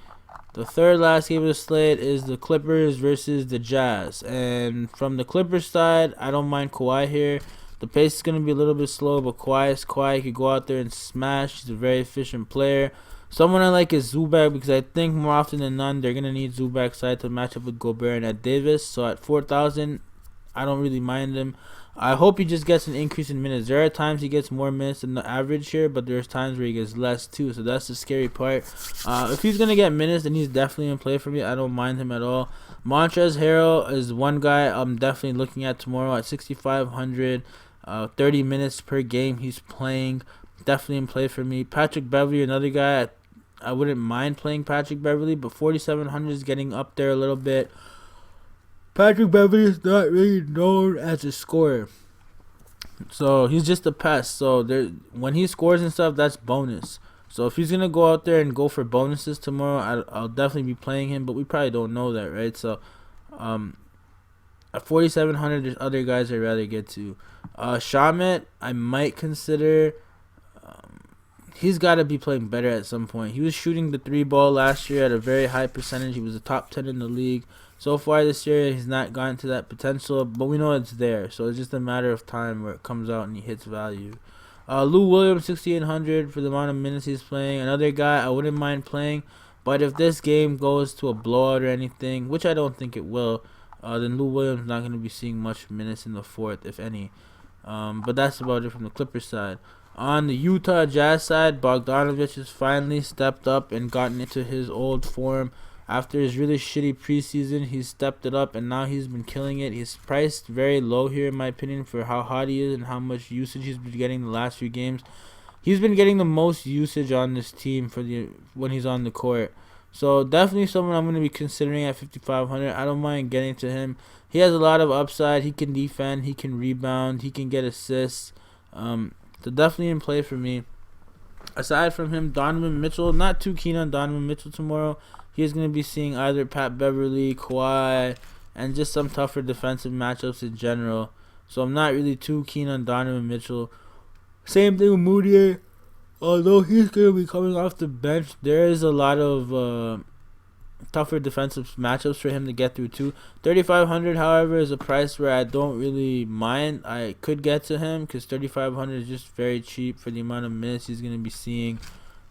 The third last game of the slate is the Clippers versus the Jazz. And from the Clippers side, I don't mind Kawhi here. The pace is going to be a little bit slow, but Kawhi could go out there and smash. He's a very efficient player. Someone I like is Zubac because I think more often than none, they're going to need Zubac's side to match up with Gobert and Ed Davis. So at 4,000, I don't really mind him. I hope he just gets an increase in minutes. There are times he gets more minutes than the average here, but there's times where he gets less too. So that's the scary part. If he's going to get minutes, then he's definitely in play for me. I don't mind him at all. Montrezl Harrell is one guy I'm definitely looking at tomorrow at 6,500. 30 minutes per game he's playing. Definitely in play for me. Patrick Beverley, another guy. I wouldn't mind playing Patrick Beverley, but 4,700 is getting up there a little bit. Patrick Beverley is not really known as a scorer. So he's just a pest. So when he scores and stuff, that's bonus. So if he's going to go out there and go for bonuses tomorrow, I'll definitely be playing him. But we probably don't know that, right? So at 4,700, there's other guys I'd rather get to. Shamet, I might consider. He's got to be playing better at some point. He was shooting the 3-ball last year at a very high percentage. He was a top 10 in the league. So far this year, he's not gotten to that potential, but we know it's there. So it's just a matter of time where it comes out and he hits value. Lou Williams, 6,800 for the amount of minutes he's playing. Another guy I wouldn't mind playing, but if this game goes to a blowout or anything, which I don't think it will, then Lou Williams is not going to be seeing much minutes in the fourth, if any. But that's about it from the Clippers side. On the Utah Jazz side, Bogdanovich has finally stepped up and gotten into his old form. After his really shitty preseason, he's stepped it up, and now he's been killing it. He's priced very low here, in my opinion, for how hot he is and how much usage he's been getting the last few games. He's been getting the most usage on this team when he's on the court. So definitely someone I'm going to be considering at 5,500. I don't mind getting to him. He has a lot of upside. He can defend. He can rebound. He can get assists. So definitely in play for me. Aside from him, Donovan Mitchell. Not too keen on Donovan Mitchell tomorrow. He is going to be seeing either Pat Beverly, Kawhi, and just some tougher defensive matchups in general. So I'm not really too keen on Donovan Mitchell. Same thing with Moutier. Although he's going to be coming off the bench, there is a lot of tougher defensive matchups for him to get through too. 3,500, however, is a price where I don't really mind. I could get to him because 3,500 is just very cheap for the amount of minutes he's going to be seeing.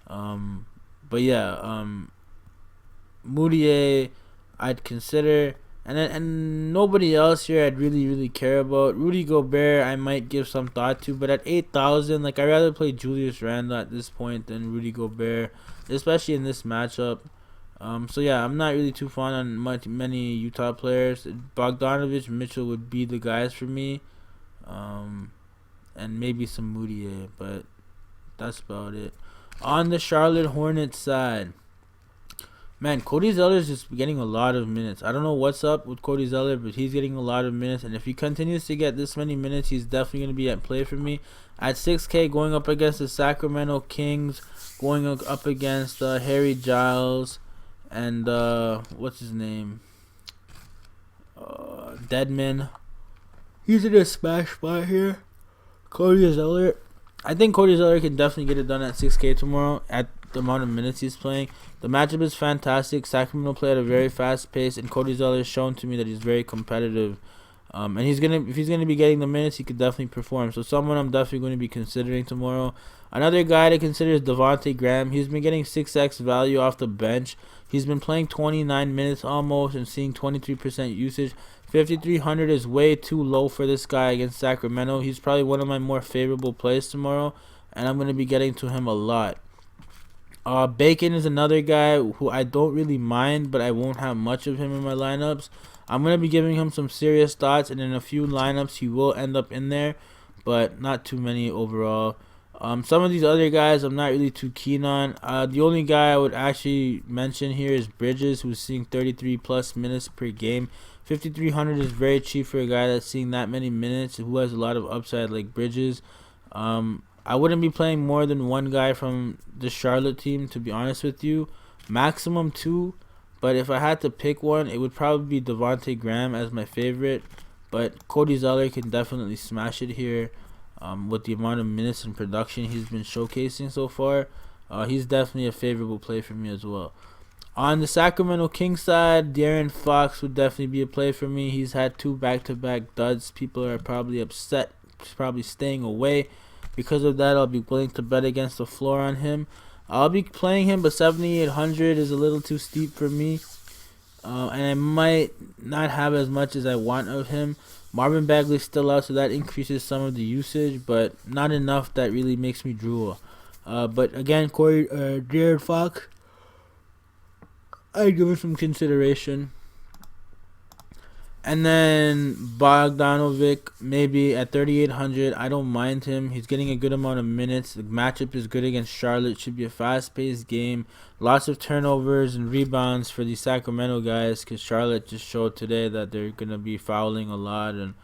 But yeah, Moutier I'd consider. And nobody else here I'd really care about. Rudy Gobert I might give some thought to, but at 8,000, like, I'd rather play Julius Randle at this point than Rudy Gobert, especially in this matchup. So yeah, I'm not really too fond on many Utah players. Bogdanovich, Mitchell would be the guys for me, and maybe some Moutier, but that's about it. On the Charlotte Hornets side, man, Cody Zeller is just getting a lot of minutes. I don't know what's up with Cody Zeller, but he's getting a lot of minutes. And if he continues to get this many minutes, he's definitely going to be at play for me. At 6K, going up against the Sacramento Kings, going up against Harry Giles, and what's his name? Deadman. He's in a smash spot here. Cody Zeller. I think Cody Zeller can definitely get it done at 6K tomorrow at the amount of minutes he's playing. The matchup is fantastic. Sacramento play at a very fast pace, and Cody Zeller has shown to me that he's very competitive. And if he's gonna be getting the minutes, he could definitely perform. So someone I'm definitely going to be considering tomorrow. Another guy to consider is Devontae Graham. He's been getting 6x value off the bench. He's been playing 29 minutes almost and seeing 23% usage. 5,300 is way too low for this guy against Sacramento. He's probably one of my more favorable plays tomorrow, and I'm going to be getting to him a lot. Bacon is another guy who I don't really mind, but I won't have much of him in my lineups. I'm going to be giving him some serious thoughts, and in a few lineups he will end up in there, but not too many overall. Some of these other guys I'm not really too keen on. The only guy I would actually mention here is Bridges, who's seeing 33 plus minutes per game. 5,300 is very cheap for a guy that's seeing that many minutes, who has a lot of upside like Bridges. I wouldn't be playing more than one guy from the Charlotte team, to be honest with you. Maximum two, but if I had to pick one, it would probably be Devontae Graham as my favorite. But Cody Zeller can definitely smash it here. With the amount of minutes and production he's been showcasing so far, he's definitely a favorable play for me as well. On the Sacramento Kings side, De'Aaron Fox would definitely be a play for me. He's had 2 back-to-back duds. People are probably upset, probably staying away. Because of that, I'll be willing to bet against the floor on him. I'll be playing him, but 7,800 is a little too steep for me. And I might not have as much as I want of him. Marvin Bagley's still out, so that increases some of the usage, but not enough that really makes me drool. But again, De'Aaron Fox, I'd give him some consideration. And then Bogdanovic, maybe at 3,800. I don't mind him. He's getting a good amount of minutes. The matchup is good against Charlotte. Should be a fast-paced game. Lots of turnovers and rebounds for the Sacramento guys, because Charlotte just showed today that they're going to be fouling a lot, and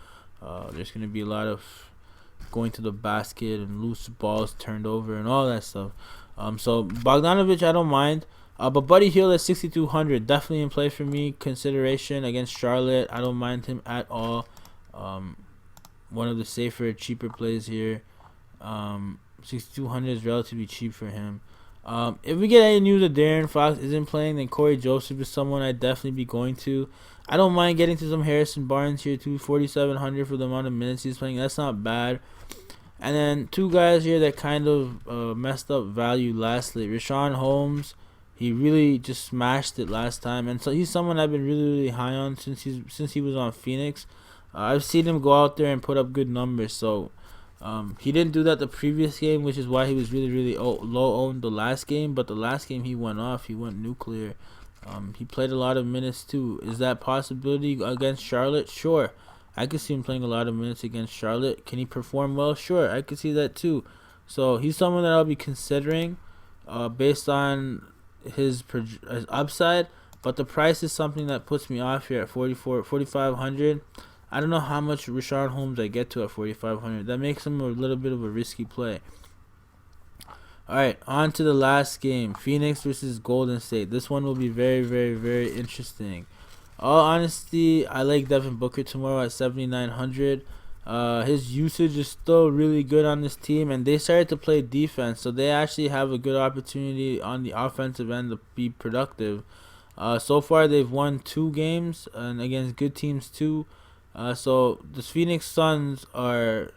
there's going to be a lot of going to the basket and loose balls turned over and all that stuff. So Bogdanovic, I don't mind. But Buddy Hield at 6,200, definitely in play for me. Consideration against Charlotte. I don't mind him at all. One of the safer, cheaper plays here. 6,200 is relatively cheap for him. If we get any news that De'Aaron Fox isn't playing, then Corey Joseph is someone I'd definitely be going to. I don't mind getting to some Harrison Barnes here too. 4,700 for the amount of minutes he's playing. That's not bad. And then 2 guys here that kind of messed up value lastly. Richaun Holmes. He really just smashed it last time, and so he's someone I've been really high on since he was on Phoenix. I've seen him go out there and put up good numbers. So he didn't do that the previous game, which is why he was really low owned the last game. But the last game he went off. He went nuclear. He played a lot of minutes too. Is that possibility against Charlotte? Sure, I could see him playing a lot of minutes against Charlotte. Can he perform well? Sure, I could see that too. So he's someone that I'll be considering based on his upside, but the price is something that puts me off here at 4,500. I don't know how much Richaun Holmes I get to at 4,500. That makes him a little bit of a risky play. Alright, on to the last game. Phoenix versus Golden State. This one will be very, very, very interesting. All honesty, I like Devin Booker tomorrow at 7,900. His usage is still really good on this team, and they started to play defense, so they actually have a good opportunity on the offensive end to be productive. So far, they've won 2 games, and against good teams too. So the Phoenix Suns are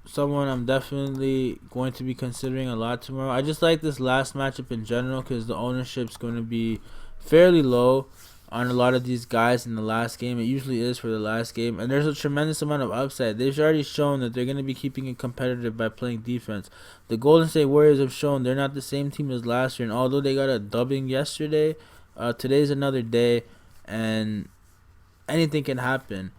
someone I'm definitely going to be considering a lot tomorrow. I just like this last matchup in general because the ownership's going to be fairly low on a lot of these guys in the last game. It usually is for the last game, and there's a tremendous amount of upside. They've already shown that they're going to be keeping it competitive by playing defense. The Golden State Warriors have shown they're not the same team as last year, and although they got a dubbing yesterday, today's another day, and anything can happen.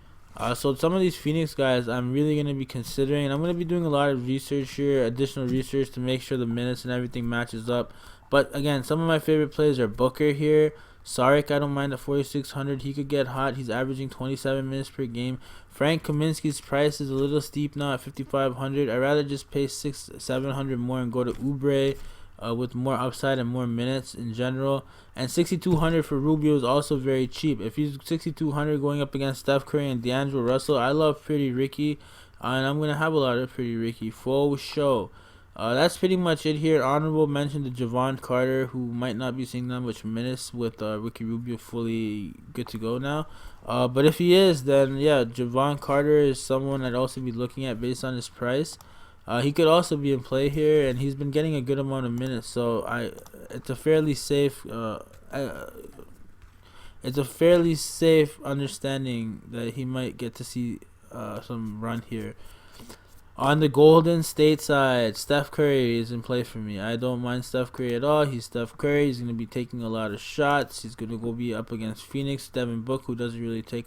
So some of these Phoenix guys I'm really going to be considering, and I'm going to be doing a lot of research here, additional research to make sure the minutes and everything matches up. But again, some of my favorite plays are Booker here. Saric, I don't mind at 4,600. He could get hot. He's averaging 27 minutes per game. Frank Kaminsky's price is a little steep now at 5,500. I'd rather just pay 600-700 more and go to Oubre with more upside and more minutes in general. And 6,200 for Rubio is also very cheap. If he's 6,200 going up against Steph Curry and D'Angelo Russell, I love Pretty Ricky, and I'm going to have a lot of Pretty Ricky. Full show. That's pretty much it here. Honorable mention to Javon Carter, who might not be seeing that much minutes with Ricky Rubio fully good to go now. But if he is, then yeah, Javon Carter is someone I'd also be looking at based on his price. He could also be in play here, and he's been getting a good amount of minutes, so it's a fairly safe understanding that he might get to see some run here. On the Golden State side, Steph Curry is in play for me. I don't mind Steph Curry at all. He's Steph Curry. He's going to be taking a lot of shots. He's going to go be up against Phoenix, Devin Booker, who doesn't really play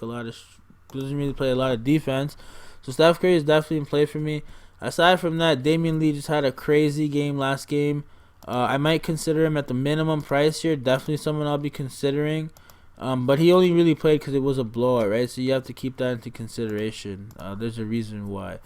a lot of defense. So Steph Curry is definitely in play for me. Aside from that, Damian Lee just had a crazy game last game. I might consider him at the minimum price here. Definitely someone I'll be considering. But he only really played because it was a blowout, right? So you have to keep that into consideration. There's a reason why.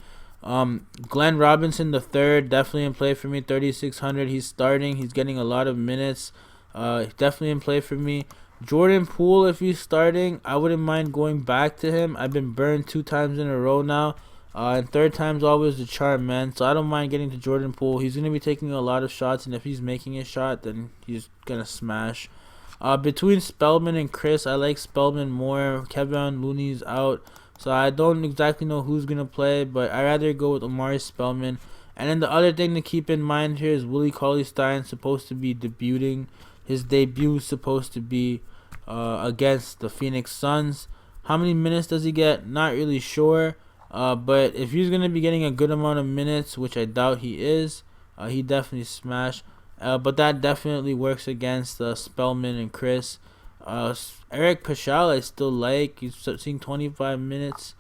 Glenn Robinson the third, definitely in play for me. 3,600. He's starting. He's getting a lot of minutes. Definitely in play for me. Jordan Poole, if he's starting, I wouldn't mind going back to him. I've been burned 2 times in a row now. And third time's always the charm, man. So I don't mind getting to Jordan Poole. He's going to be taking a lot of shots, and if he's making a shot, then he's going to smash. Between Spellman and Chris, I like Spellman more. Kevin Looney's out, so I don't exactly know who's going to play, but I'd rather go with Omari Spellman. And then the other thing to keep in mind here is Willie Cauley-Stein supposed to be debuting. His debut is supposed to be against the Phoenix Suns. How many minutes does he get? Not really sure. But if he's going to be getting a good amount of minutes, which I doubt he is, he definitely smash. But that definitely works against Spellman and Chris. Eric Paschal I still like. He's seeing 25 minutes.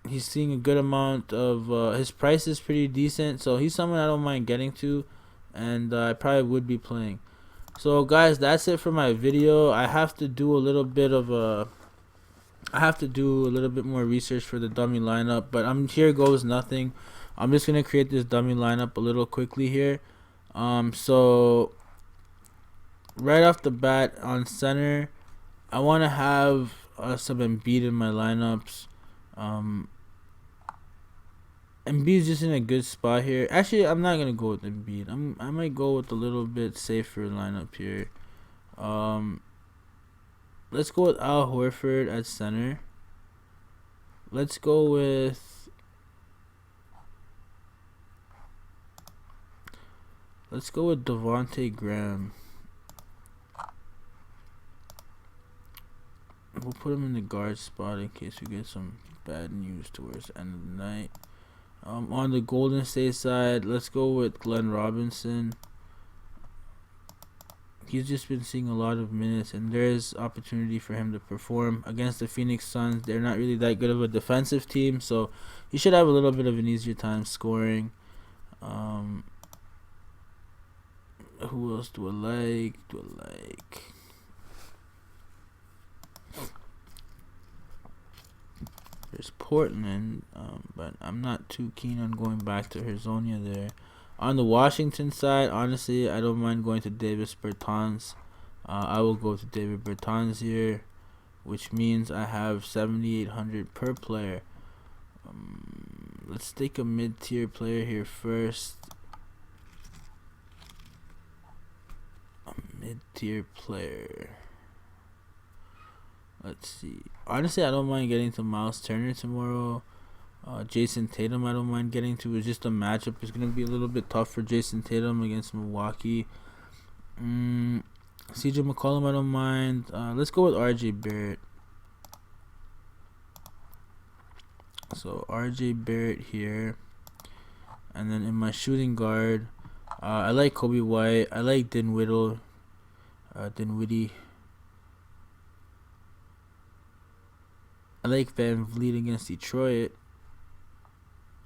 He's seeing a good amount of... his price is pretty decent, so he's someone I don't mind getting to, and I probably would be playing. So guys, that's it for my video. I have to do a little bit more research for the dummy lineup, but here goes nothing. I'm just gonna create this dummy lineup a little quickly here. So right off the bat on center, I want to have some Embiid in my lineups. Embiid's just in a good spot here. Actually, I'm not gonna go with Embiid. I might go with a little bit safer lineup here. Let's go with Al Horford at center. Let's go with Devontae Graham. We'll put him in the guard spot in case we get some bad news towards the end of the night. On the Golden State side, let's go with Glenn Robinson. He's just been seeing a lot of minutes, and there's opportunity for him to perform against the Phoenix Suns. They're not really that good of a defensive team, so he should have a little bit of an easier time scoring. Who else do I like? There's Portland, but I'm not too keen on going back to Hezonja there. On the Washington side, honestly, I don't mind going to Davis Bertans. I will go to David Bertans here, which means I have 7,800 per player. Let's take a mid-tier player here first. A mid-tier player. Let's see. Honestly, I don't mind getting to Miles Turner tomorrow. Jason Tatum, I don't mind getting to. It's just a matchup. It's going to be a little bit tough for Jason Tatum against Milwaukee. CJ McCollum, I don't mind. Let's go with RJ Barrett. So RJ Barrett here. And then in my shooting guard, I like Kobe White. I like Dinwiddie. I like Van Vliet against Detroit.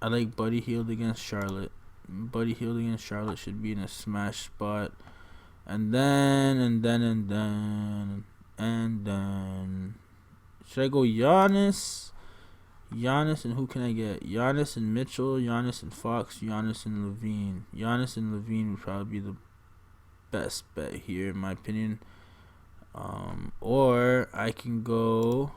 I like Buddy Hield against Charlotte. Buddy Hield against Charlotte should be in a smash spot. And then should I go Giannis? Giannis and who can I get? Giannis and Mitchell, Giannis and Fox, Giannis and Levine. Giannis and Levine would probably be the best bet here in my opinion. Or I can go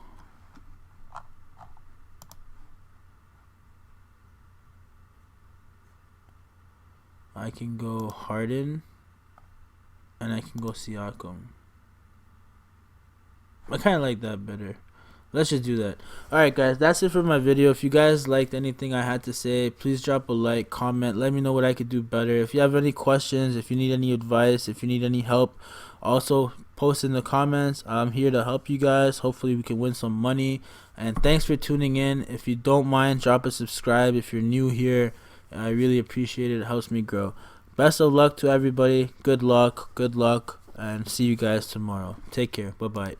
Harden, and I can go Siakam. I kind of like that better. Let's just do that. Alright guys, that's it for my video. If you guys liked anything I had to say, please drop a like, comment, let me know what I could do better. If you have any questions, if you need any advice, if you need any help, also post in the comments. I'm here to help you guys. Hopefully we can win some money. And thanks for tuning in. If you don't mind, drop a subscribe if you're new here. I really appreciate it. It helps me grow. Best of luck to everybody. Good luck, and see you guys tomorrow. Take care. Bye-bye.